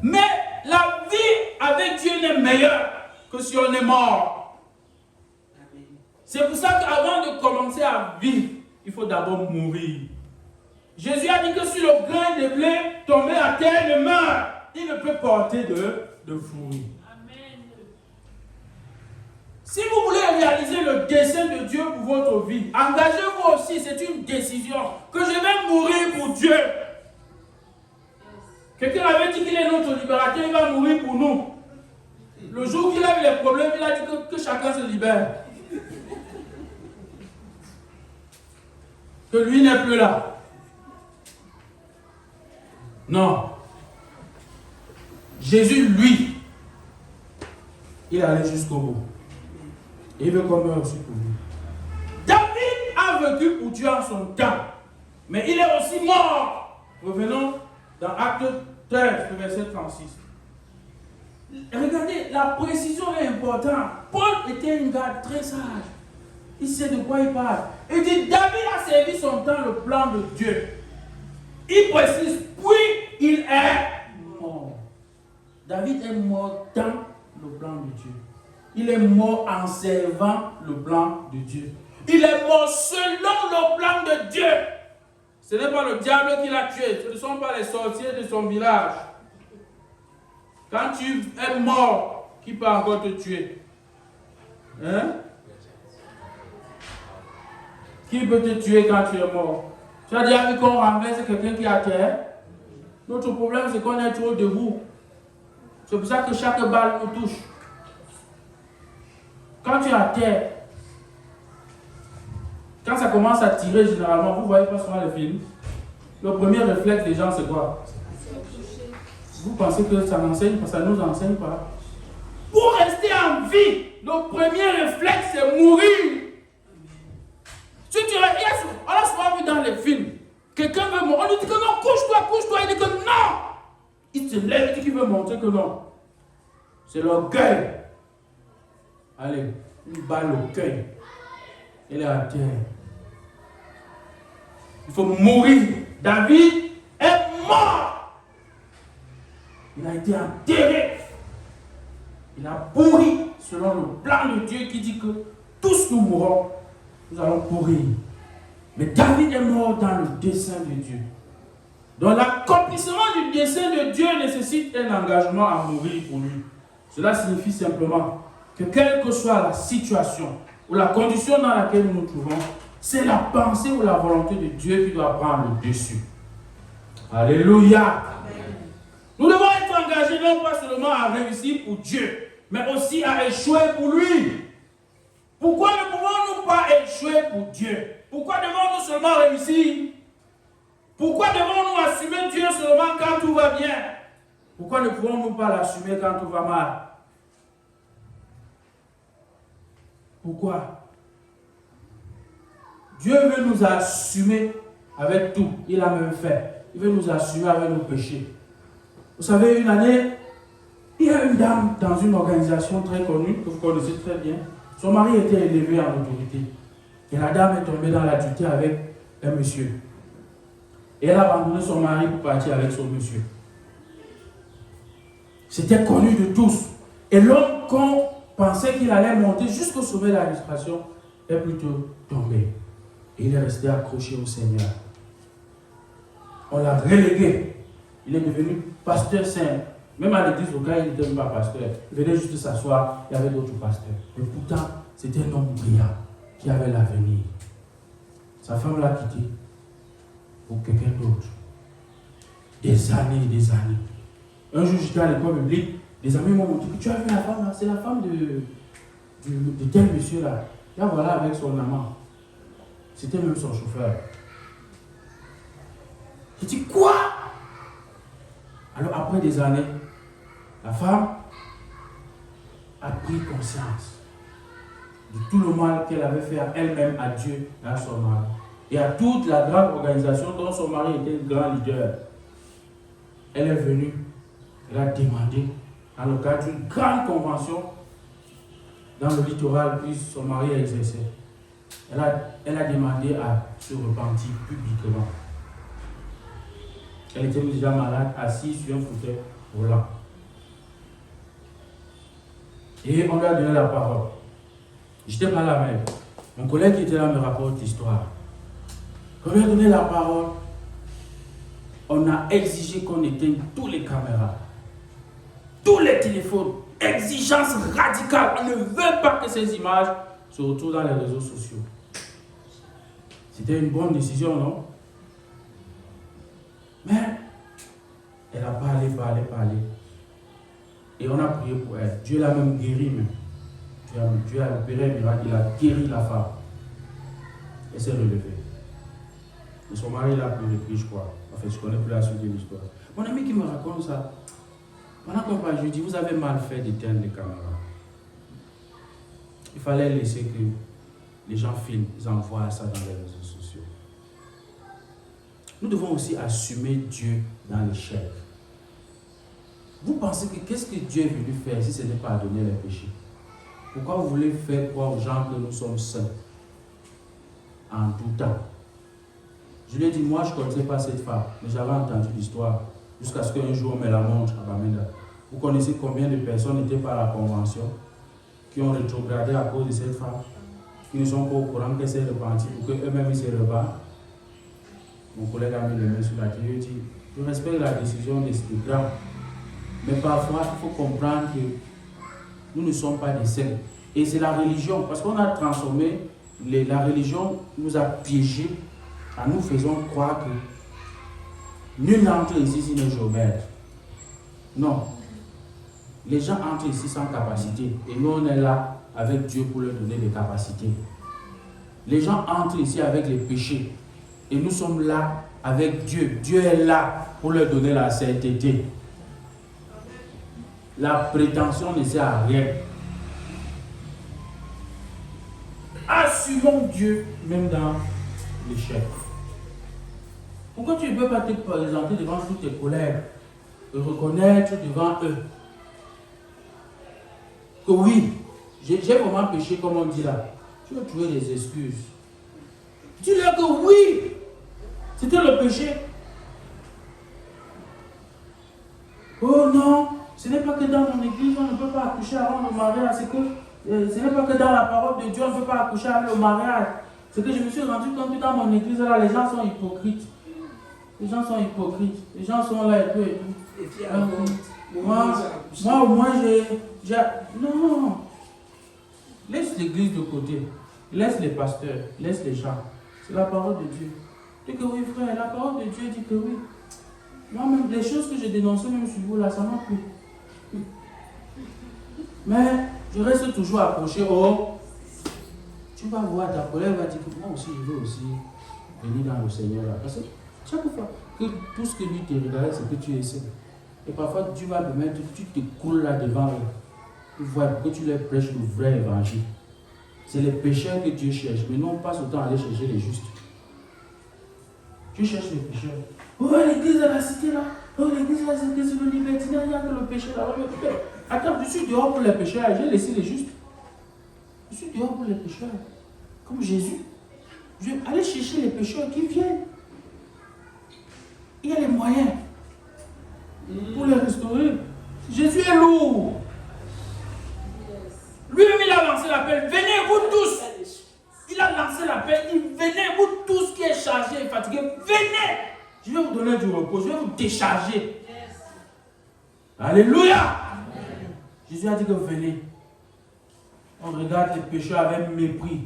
Mais la vie avec Dieu n'est meilleure que si on est mort. C'est pour ça qu'avant de commencer à vivre, il faut d'abord mourir. Jésus a dit que si le grain de blé tombé à terre ne meurt, il ne peut porter de fruits. Amen. Si vous voulez réaliser le dessein de Dieu pour votre vie, engagez-vous aussi, c'est une décision, que je vais mourir pour Dieu. Quelqu'un avait dit qu'il est notre libérateur, il va mourir pour nous. Le jour qu'il a eu les problèmes, il a dit que chacun se libère. Que lui n'est plus là. Non. Jésus, lui, il allait jusqu'au bout. Et il veut qu'on meure aussi pour lui. David a vécu pour Dieu en son temps. Mais il est aussi mort. Revenons dans Acte 13, verset 36. Regardez, la précision est importante. Paul était un gars très sage. Il sait de quoi il parle. Il dit, David a servi son temps le plan de Dieu. Il précise, puis il est mort. David est mort dans le plan de Dieu. Il est mort en servant le plan de Dieu. Il est mort selon le plan de Dieu. Ce n'est pas le diable qui l'a tué. Ce ne sont pas les sorciers de son village. Quand tu es mort, qui peut encore te tuer? Hein? Qui peut te tuer quand tu es mort? Tu as déjà vu qu'on renverse quelqu'un qui est à terre? Notre problème, c'est qu'on est trop debout. C'est pour ça que chaque balle nous touche. Quand tu es à terre, quand ça commence à tirer, généralement, vous ne voyez pas souvent les films, le premier réflexe des gens, c'est quoi? Vous pensez que ça n'enseigne pas, ça ne nous enseigne pas? Pour rester en vie, le premier réflexe, c'est mourir. Si tu regardes, on a souvent vu dans les films, quelqu'un veut mourir, on lui dit que non, couche-toi, il dit que non. Il se lève, il dit qu'il veut montrer que non. C'est l'orgueil. Allez, une balle au cœur. Il est à terre. Il faut mourir. David est mort. Il a été enterré. Il a pourri selon le plan de Dieu qui dit que tous nous mourrons. Nous allons pourrir. Mais David est mort dans le dessein de Dieu. Donc l'accomplissement du dessein de Dieu nécessite un engagement à mourir pour lui. Cela signifie simplement que quelle que soit la situation ou la condition dans laquelle nous nous trouvons, c'est la pensée ou la volonté de Dieu qui doit prendre le dessus. Alléluia. Amen. Nous devons être engagés non pas seulement à réussir pour Dieu, mais aussi à échouer pour lui. Pourquoi ne pouvons-nous pas échouer pour Dieu? Pourquoi devons-nous seulement réussir? Pourquoi devons-nous assumer Dieu seulement quand tout va bien? Pourquoi ne pouvons-nous pas l'assumer quand tout va mal? Pourquoi? Dieu veut nous assumer avec tout. Il a même fait. Il veut nous assumer avec nos péchés. Vous savez, une année, il y a une dame dans une organisation très connue, que vous connaissez très bien. Son mari était élevé en autorité. Et la dame est tombée dans l'adultère avec un monsieur. Et elle a abandonné son mari pour partir avec son monsieur. C'était connu de tous. Et l'homme qu'on pensait qu'il allait monter jusqu'au sommet de l'administration est plutôt tombé. Et il est resté accroché au Seigneur. On l'a relégué. Il est devenu pasteur saint. Même à l'église locale, il n'était même pas pasteur. Il venait juste s'asseoir, il y avait d'autres pasteurs. Mais pourtant, c'était un homme brillant qui avait l'avenir. Sa femme l'a quitté pour quelqu'un d'autre. Des années et des années. Un jour, j'étais à l'école biblique, des amis m'ont montré que tu as vu la femme là, c'est la femme de tel monsieur là. Là voilà avec son amant. C'était même son chauffeur. J'ai dit quoi? Alors après des années, la femme a pris conscience de tout le mal qu'elle avait fait à elle-même, à Dieu et à son mari. Et à toute la grande organisation dont son mari était un grand leader. Elle est venue, elle a demandé, dans le cadre d'une grande convention, dans le littoral, puis son mari a exercé. Elle a demandé à se repentir publiquement. Elle était déjà malade, assise sur un fauteuil roulant. Et on lui a donné la parole. Je n'étais pas là même. Mon collègue qui était là me rapporte l'histoire. Quand on lui a donné la parole, on a exigé qu'on éteigne toutes les caméras, tous les téléphones. Exigence radicale. On ne veut pas que ces images se retrouvent dans les réseaux sociaux. C'était une bonne décision, non? Mais elle a parlé. Et on a prié pour elle. Dieu l'a même guérie. Dieu a opéré un miracle. Il a guéri la femme. Elle s'est relevée. Et son mari l'a plus repris, je crois. En fait, je ne connais plus la suite de l'histoire. Mon ami qui me raconte ça, pendant qu'on parle, je lui dis, vous avez mal fait d'éteindre les caméras. Il fallait laisser que les gens filment, ils envoient ça dans les réseaux sociaux. Nous devons aussi assumer Dieu dans l'échec. Vous pensez que qu'est-ce que Dieu est venu faire si ce n'est pas pardonner les péchés? Pourquoi vous voulez faire croire aux gens que nous sommes saints en tout temps? Je lui ai dit, moi je ne connaissais pas cette femme, mais j'avais entendu l'histoire jusqu'à ce qu'un jour on me la montre à Bamenda. Vous connaissez combien de personnes n'étaient pas à la convention qui ont rétrogradé à cause de cette femme? qui ne sont pas au courant qu'elle s'est repentie pour qu'eux-mêmes se rebattent. Mon collègue a mis les mains sur la tête et dit, je respecte la décision des grands. Mais parfois, il faut comprendre que nous ne sommes pas des saints. Et c'est la religion, parce qu'on a transformé, la religion nous a piégés en nous faisant croire que nul n'entre ici s'il n'est géomètre. Non. Les gens entrent ici sans capacité. Et nous, on est là avec Dieu pour leur donner des capacités. Les gens entrent ici avec les péchés. Et nous sommes là avec Dieu. Dieu est là pour leur donner la sainteté. La prétention ne sert à rien. Assumons Dieu même dans l'échec. Pourquoi tu ne peux pas te présenter devant tous tes collègues et reconnaître devant eux que oui, j'ai vraiment péché comme on dit là. Tu vas trouver des excuses. Dis-leur que oui, c'était le péché. Oh non, ce n'est pas que dans mon église on ne peut pas accoucher avant le mariage. C'est que ce n'est pas que dans la parole de Dieu on ne peut pas accoucher avant le mariage. C'est que je me suis rendu compte que dans mon église là, les gens sont hypocrites. Les gens sont hypocrites. Les gens sont là et tout et tout.
Et puis,
moi au moins j'ai... Non. Laisse l'église de côté. Laisse les pasteurs. Laisse les gens. C'est la parole de Dieu. Dis que oui frère, la parole de Dieu dit que oui. Moi-même, les choses que j'ai dénoncées même sur vous là, ça m'a plu. Mais je reste toujours accroché au... Tu vas voir, ta collègue va dire que moi aussi je veux aussi venir dans le Seigneur là. Parce que chaque fois que tout ce que lui te regarde, c'est que tu essaies. Et parfois Dieu va te mettre, tu te coules là devant eux. Tu vois que tu leur prêches le vrai évangile. C'est les pécheurs que Dieu cherche, mais non pas autant aller chercher les justes. Tu cherches les pécheurs. Oh, l'église de la cité là. Oh, l'église de la cité, c'est le libertinaire, il n'y a que le péché là. Attends, je suis dehors pour les pécheurs, j'ai laissé les justes. Je suis dehors pour les pécheurs. Comme Jésus. Je vais aller chercher les pécheurs qui viennent. Il y a les moyens pour les restaurer. Jésus est lourd. Lui-même, il a lancé l'appel. Venez, vous tous. Il a lancé l'appel. Il dit, venez, vous tous qui êtes chargés et fatigués. Venez. Je vais vous donner du repos. Je vais vous décharger. Alléluia. Amen. Jésus a dit que venez. On regarde les pécheurs avec mépris.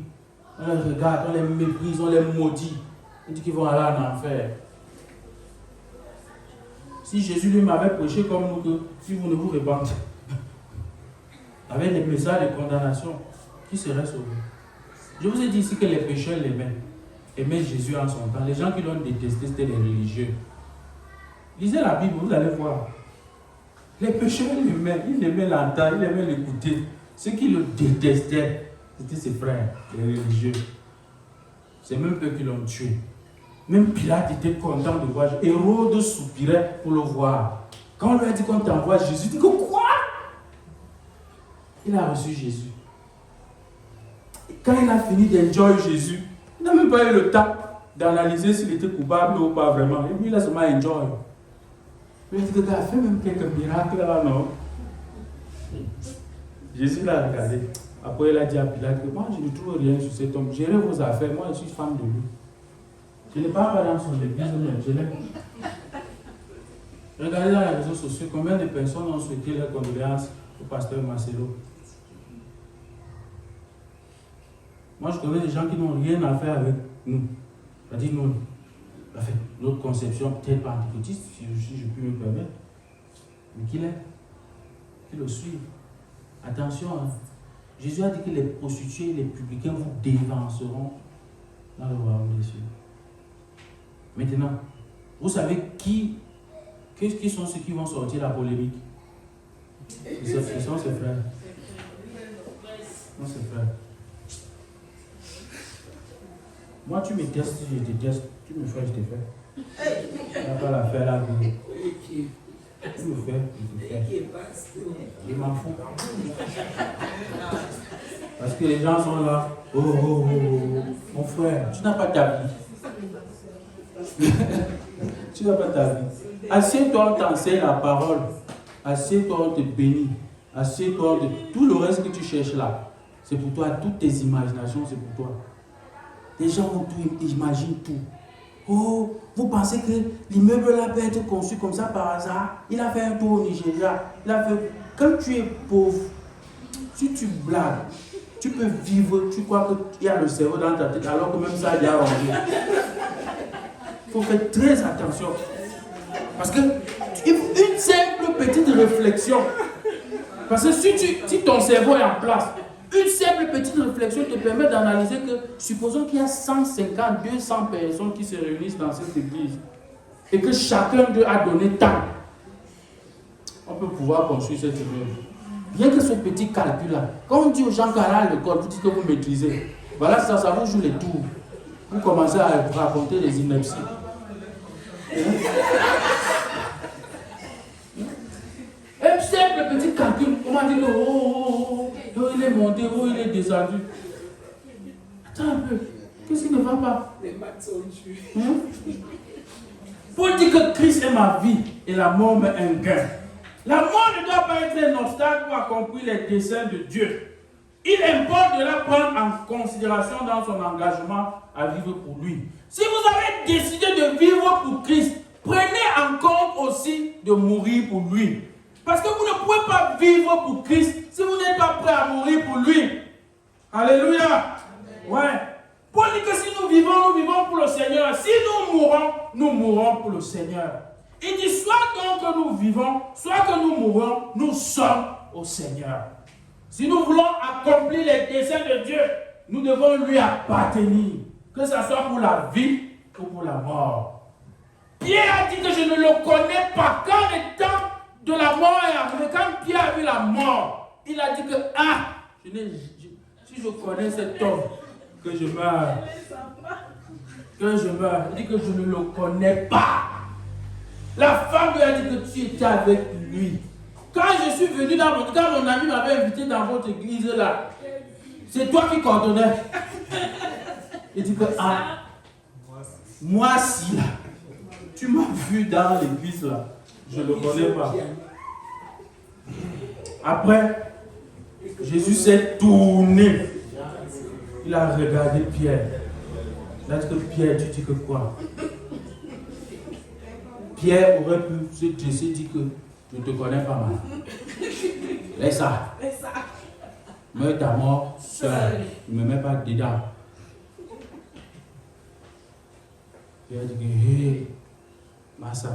On les regarde, on les méprise, on les maudit. On dit qu'ils vont aller en enfer. Si Jésus lui m'avait prêché comme nous, que si vous ne vous répandez, avec les messages de condamnation, qui serait sauvé? Je vous ai dit ici que les pécheurs aimaient Jésus en son temps. Les gens qui l'ont détesté, c'était les religieux. Lisez la Bible, vous allez voir. Les pécheurs, ils aimaient l'entendre, ils aimaient l'écouter. Ceux qui le détestaient, c'était ses frères, les religieux. C'est même eux qui l'ont tué. Même Pilate était content de voir. Hérode soupirait pour le voir. Quand on lui a dit qu'on t'envoie Jésus, il dit que quoi? Il a reçu Jésus. Et quand il a fini d'enjoy Jésus, il n'a même pas eu le temps d'analyser s'il était coupable ou pas vraiment. Et puis il a seulement enjoy. Il a dit que tu as fait même quelques miracles là, non? Jésus l'a regardé. Après, il a dit à Pilate que moi, je ne trouve rien sur cet homme. Gérez vos affaires. Moi, je suis femme de lui. Je ne parle pas dans son église, mais je l'aime. Regardez dans les réseaux sociaux combien de personnes ont souhaité leurs condoléances au pasteur Marcelo. Moi, je connais des gens qui n'ont rien à faire avec nous. C'est-à-dire, nous, enfin, notre conception, peut-être pas antichrististe, si je puis me permettre, mais qu'il est, qu'il le suive. Attention, hein. Jésus a dit que les prostituées et les publicains vous dévanceront dans le royaume des cieux. Maintenant, vous savez qui sont ceux qui vont sortir la polémique? Ce sont ses frères. Ce sont ses frères. Moi, tu me testes, je te teste. Tu me fais, je te fais. Tu n'as pas l'affaire là. Tu me fais, je te fais. Il m'en fout. Parce que les gens sont là. Oh, oh, oh, oh. Mon frère, tu n'as pas ta vie. Tu n'as pas ta vie. Assieds-toi, on t'enseigne la parole. Assieds-toi, on te bénit. Assieds-toi, tout le reste que tu cherches là. C'est pour toi, toutes tes imaginations, c'est pour toi. Les gens vont tout, imaginent tout. Oh, vous pensez que l'immeuble là peut être conçu comme ça par hasard? Il a fait un tour au Nigeria. Quand tu es pauvre, si tu blagues, tu peux vivre, tu crois qu'il y a le cerveau dans ta tête, alors que même ça, il y a rangé. Il faut faire très attention. Parce que une simple petite réflexion, parce que si ton cerveau est en place, une simple petite réflexion te permet d'analyser que, supposons qu'il y a 150, 200 personnes qui se réunissent dans cette église, et que chacun d'eux a donné tant, on peut pouvoir construire cette église. Rien que ce petit calcul-là, quand on dit aux gens qu'à l'école, vous dites que vous maîtrisez, voilà, ça vous joue les tours. Vous commencez à raconter les inepties. Un simple petit calcul, on m'a dit que il est monté, il est descendu. Attends un peu, qu'est-ce qui ne va pas?
Les maths sont tués.
Pour dire que Christ est ma vie et la mort m'est un gain. La mort ne doit pas être un obstacle pour accomplir les desseins de Dieu. Il importe de la prendre en considération dans son engagement à vivre pour lui. Si vous avez décidé de vivre pour Christ, prenez en compte aussi de mourir pour lui. Parce que vous ne pouvez pas vivre pour Christ si vous n'êtes pas prêt à mourir pour lui. Alléluia. Ouais. Pour dire que si nous vivons pour le Seigneur. Si nous mourrons pour le Seigneur. Il dit soit donc que nous vivons, soit que nous mourons, nous sommes au Seigneur. Si nous voulons accomplir les desseins de Dieu, nous devons lui appartenir. Que ce soit pour la vie ou pour la mort. Pierre a dit que je ne le connais pas. Quand le temps de la mort est arrivé, quand Pierre a vu la mort, il a dit que si je connais cet homme, que je meurs. Que je meurs. Il dit que je ne le connais pas. La femme lui a dit que tu étais avec lui. Quand je suis venu quand mon ami m'avait invité dans votre église là, c'est toi qui coordonnais. Il dit que moi si là, tu m'as vu dans l'église là, je ne le connais pas. Après, Jésus s'est tourné. Il a regardé Pierre. Il a dit que Pierre, tu dis que quoi? Pierre aurait pu se dresser et dire que je ne te connais pas mal. Laisse ça. Meurs ta mort seul. Ne me mets pas dedans. Pierre dit que hé, Massa,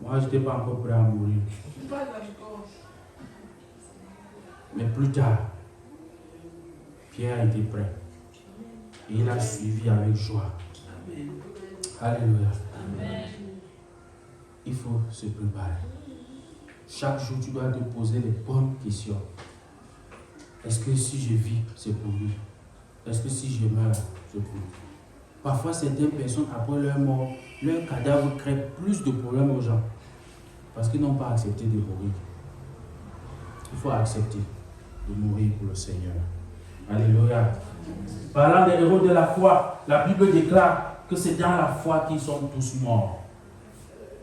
moi je n'étais pas encore prêt à mourir. Mais plus tard, Pierre était prêt. Et il a suivi avec joie. Amen. Alléluia. Amen. Il faut se préparer. Chaque jour, tu dois te poser les bonnes questions. Est-ce que si je vis, c'est pour lui? Est-ce que si je meurs, c'est pour lui? Parfois, certaines personnes, après leur mort, leur cadavre crée plus de problèmes aux gens. Parce qu'ils n'ont pas accepté de mourir. Il faut accepter de mourir pour le Seigneur. Alléluia. Parlant des héros de la foi, la Bible déclare que c'est dans la foi qu'ils sont tous morts.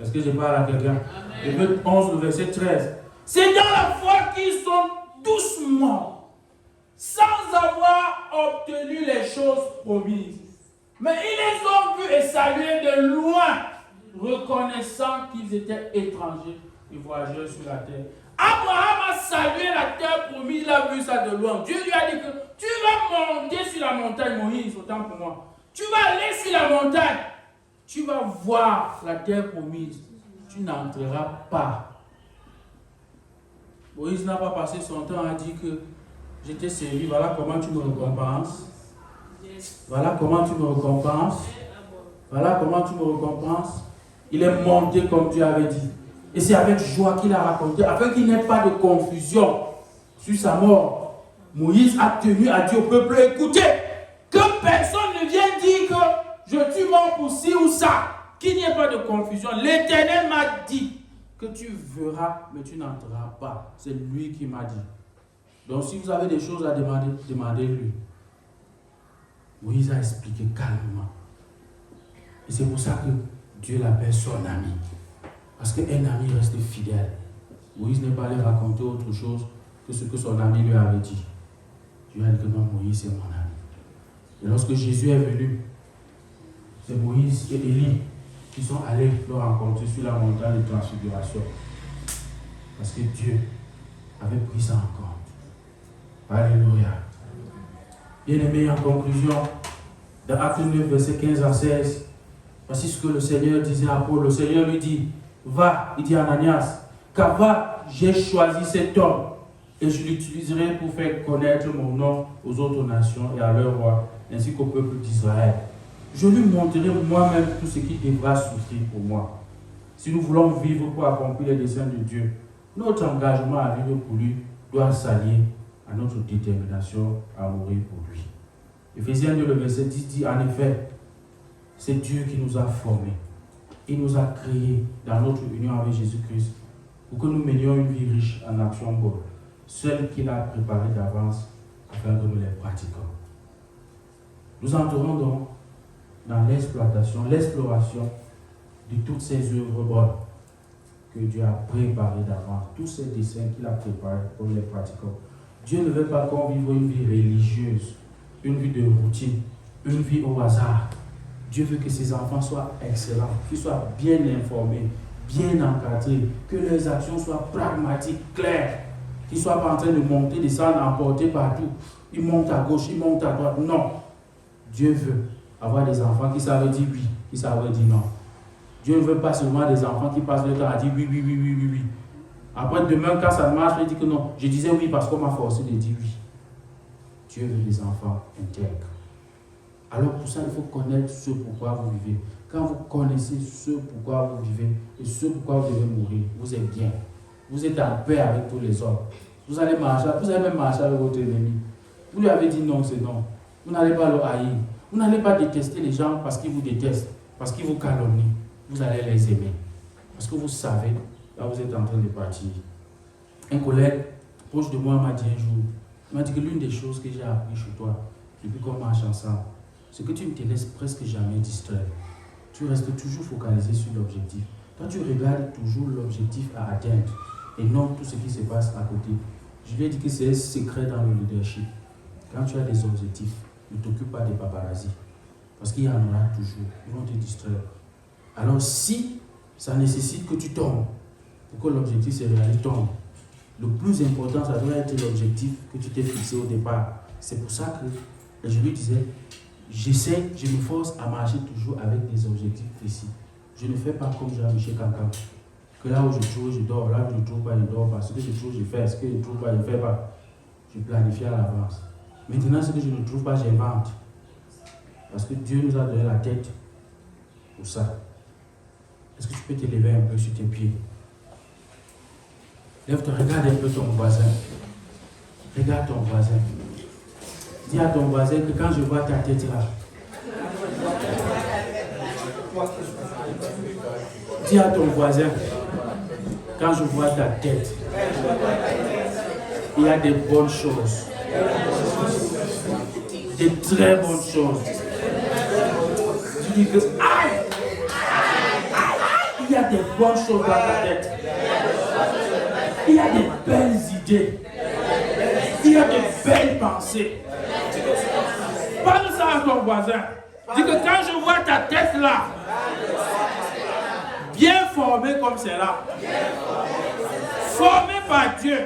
Est-ce que je parle à quelqu'un? Hébreux 11, le verset 13. C'est dans la foi qu'ils sont tous morts, sans avoir obtenu les choses promises. Mais ils les ont vus et salués de loin, reconnaissant qu'ils étaient étrangers et voyageurs sur la terre. Abraham a salué la terre promise, il a vu ça de loin. Dieu lui a dit que tu vas monter sur la montagne, Moïse, autant pour moi. Tu vas aller sur la montagne. Tu vas voir la terre promise. Tu n'entreras pas. Moïse n'a pas passé son temps à dire que je t'ai servi, voilà comment tu me récompenses. Voilà comment tu me récompenses. Voilà comment tu me récompenses. Il est monté comme Dieu avait dit. Et c'est avec joie qu'il a raconté, afin qu'il n'y ait pas de confusion sur sa mort. Moïse a tenu à dire au peuple, écoutez, que personne ne vienne dire que je suis mort pour ci ou ça. Qu'il n'y ait pas de confusion. L'Éternel m'a dit que tu verras, mais tu n'entreras pas. C'est lui qui m'a dit. Donc si vous avez des choses à demander, demandez-lui. Moïse a expliqué calmement. Et c'est pour ça que Dieu l'appelle son ami. Parce qu'un ami reste fidèle. Moïse n'est pas allé raconter autre chose que ce que son ami lui avait dit. Dieu a dit que non, Moïse c'est mon ami. Et lorsque Jésus est venu, c'est Moïse et Élie qui sont allés le rencontrer sur la montagne de transfiguration. Parce que Dieu avait pris ça en compte. Alléluia. Bien-aimés, en conclusion, dans Actes 9, verset 15 à 16, voici ce que le Seigneur disait à Paul. Le Seigneur lui dit, va, il dit à Ananias, car va, j'ai choisi cet homme et je l'utiliserai pour faire connaître mon nom aux autres nations et à leurs rois, ainsi qu'au peuple d'Israël. Je lui montrerai moi-même tout ce qui devra souffrir pour moi. Si nous voulons vivre pour accomplir les desseins de Dieu, notre engagement à vivre pour lui doit s'allier à notre détermination à mourir pour lui. Éphésiens 2, le verset 10 dit en effet, c'est Dieu qui nous a formés. Il nous a créés dans notre union avec Jésus-Christ pour que nous menions une vie riche en actions bonnes, celles qu'il a préparées d'avance afin que nous les pratiquions. Nous entrerons donc dans l'exploration de toutes ces œuvres bonnes que Dieu a préparées d'avance, tous ces desseins qu'il a préparés pour les pratiquer. Dieu ne veut pas qu'on vive une vie religieuse, une vie de routine, une vie au hasard. Dieu veut que ses enfants soient excellents, qu'ils soient bien informés, bien encadrés, que leurs actions soient pragmatiques, claires, qu'ils ne soient pas en train de monter, descendre, emporter partout. Ils montent à gauche, ils montent à droite. Non. Dieu veut avoir des enfants qui savent dire oui, qui savent dire non. Dieu ne veut pas seulement des enfants qui passent le temps à dire oui, oui, oui, oui, oui, oui. Après, demain, quand ça marche, il dit que non. Je disais oui parce qu'on m'a forcé de dire oui. Dieu veut des enfants intègres. Alors pour ça, il faut connaître ce pourquoi vous vivez. Quand vous connaissez ce pourquoi vous vivez et ce pourquoi vous devez mourir, vous êtes bien. Vous êtes en paix avec tous les hommes. Vous allez même marcher avec votre ennemi. Vous lui avez dit non, c'est non. Vous n'allez pas le haïr. Vous n'allez pas détester les gens parce qu'ils vous détestent, parce qu'ils vous calomnient. Vous allez les aimer. Parce que vous savez, là vous êtes en train de partir. Un collègue proche de moi m'a dit un jour, il m'a dit que l'une des choses que j'ai appris chez toi, depuis qu'on marche ensemble, c'est que tu ne te laisses presque jamais distraire. Tu restes toujours focalisé sur l'objectif. Toi, tu regardes toujours l'objectif à atteindre et non tout ce qui se passe à côté. Je lui ai dit que c'est un secret dans le leadership. Quand tu as des objectifs, ne t'occupe pas des paparazzi. Parce qu'il y en aura toujours. Ils vont te distraire. Alors si ça nécessite que tu tombes, pour que l'objectif se réalise, tombe. Le plus important, ça doit être l'objectif que tu t'es fixé au départ. C'est pour ça que je lui disais, je me force à marcher toujours avec des objectifs précis. Je ne fais pas comme Jean-Michel Cancan. Que là où je trouve, je dors. Là où je ne trouve pas, je dors pas. Ce que je trouve, je fais. Ce que je ne trouve pas, je ne fais pas. Je planifie à l'avance. Maintenant, ce que je ne trouve pas, j'invente. Parce que Dieu nous a donné la tête pour ça. Est-ce que tu peux te lever un peu sur tes pieds? Lève-toi, regarde un peu ton voisin. Regarde ton voisin. Dis à ton voisin que quand je vois ta tête là, dis à ton voisin, quand je vois ta tête, il y a des bonnes choses. Des très bonnes choses. Tu dis que, aïe, il y a des bonnes choses dans ta tête. Il y a des belles idées. Il y a des belles pensées. Parle ça à ton voisin. Dis que quand je vois ta tête là, bien formée comme celle-là, formée par Dieu,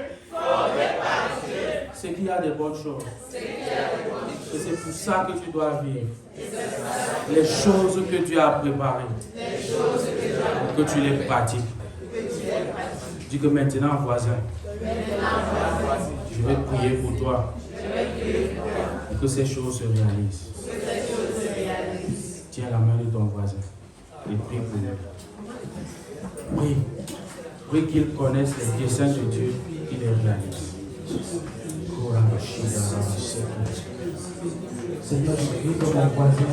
c'est qu'il y a des bonnes choses. Et c'est pour ça que tu dois vivre. Les choses que Dieu a préparées, que tu les pratiques. Dis que maintenant, voisin, je vais prier pour toi. Et que ces choses se réalisent. Tiens la main de ton voisin et prie pour lui. Prie. Prie qu'il connaisse les desseins de Dieu et les réalise. Seigneur, je prie pour mon voisin.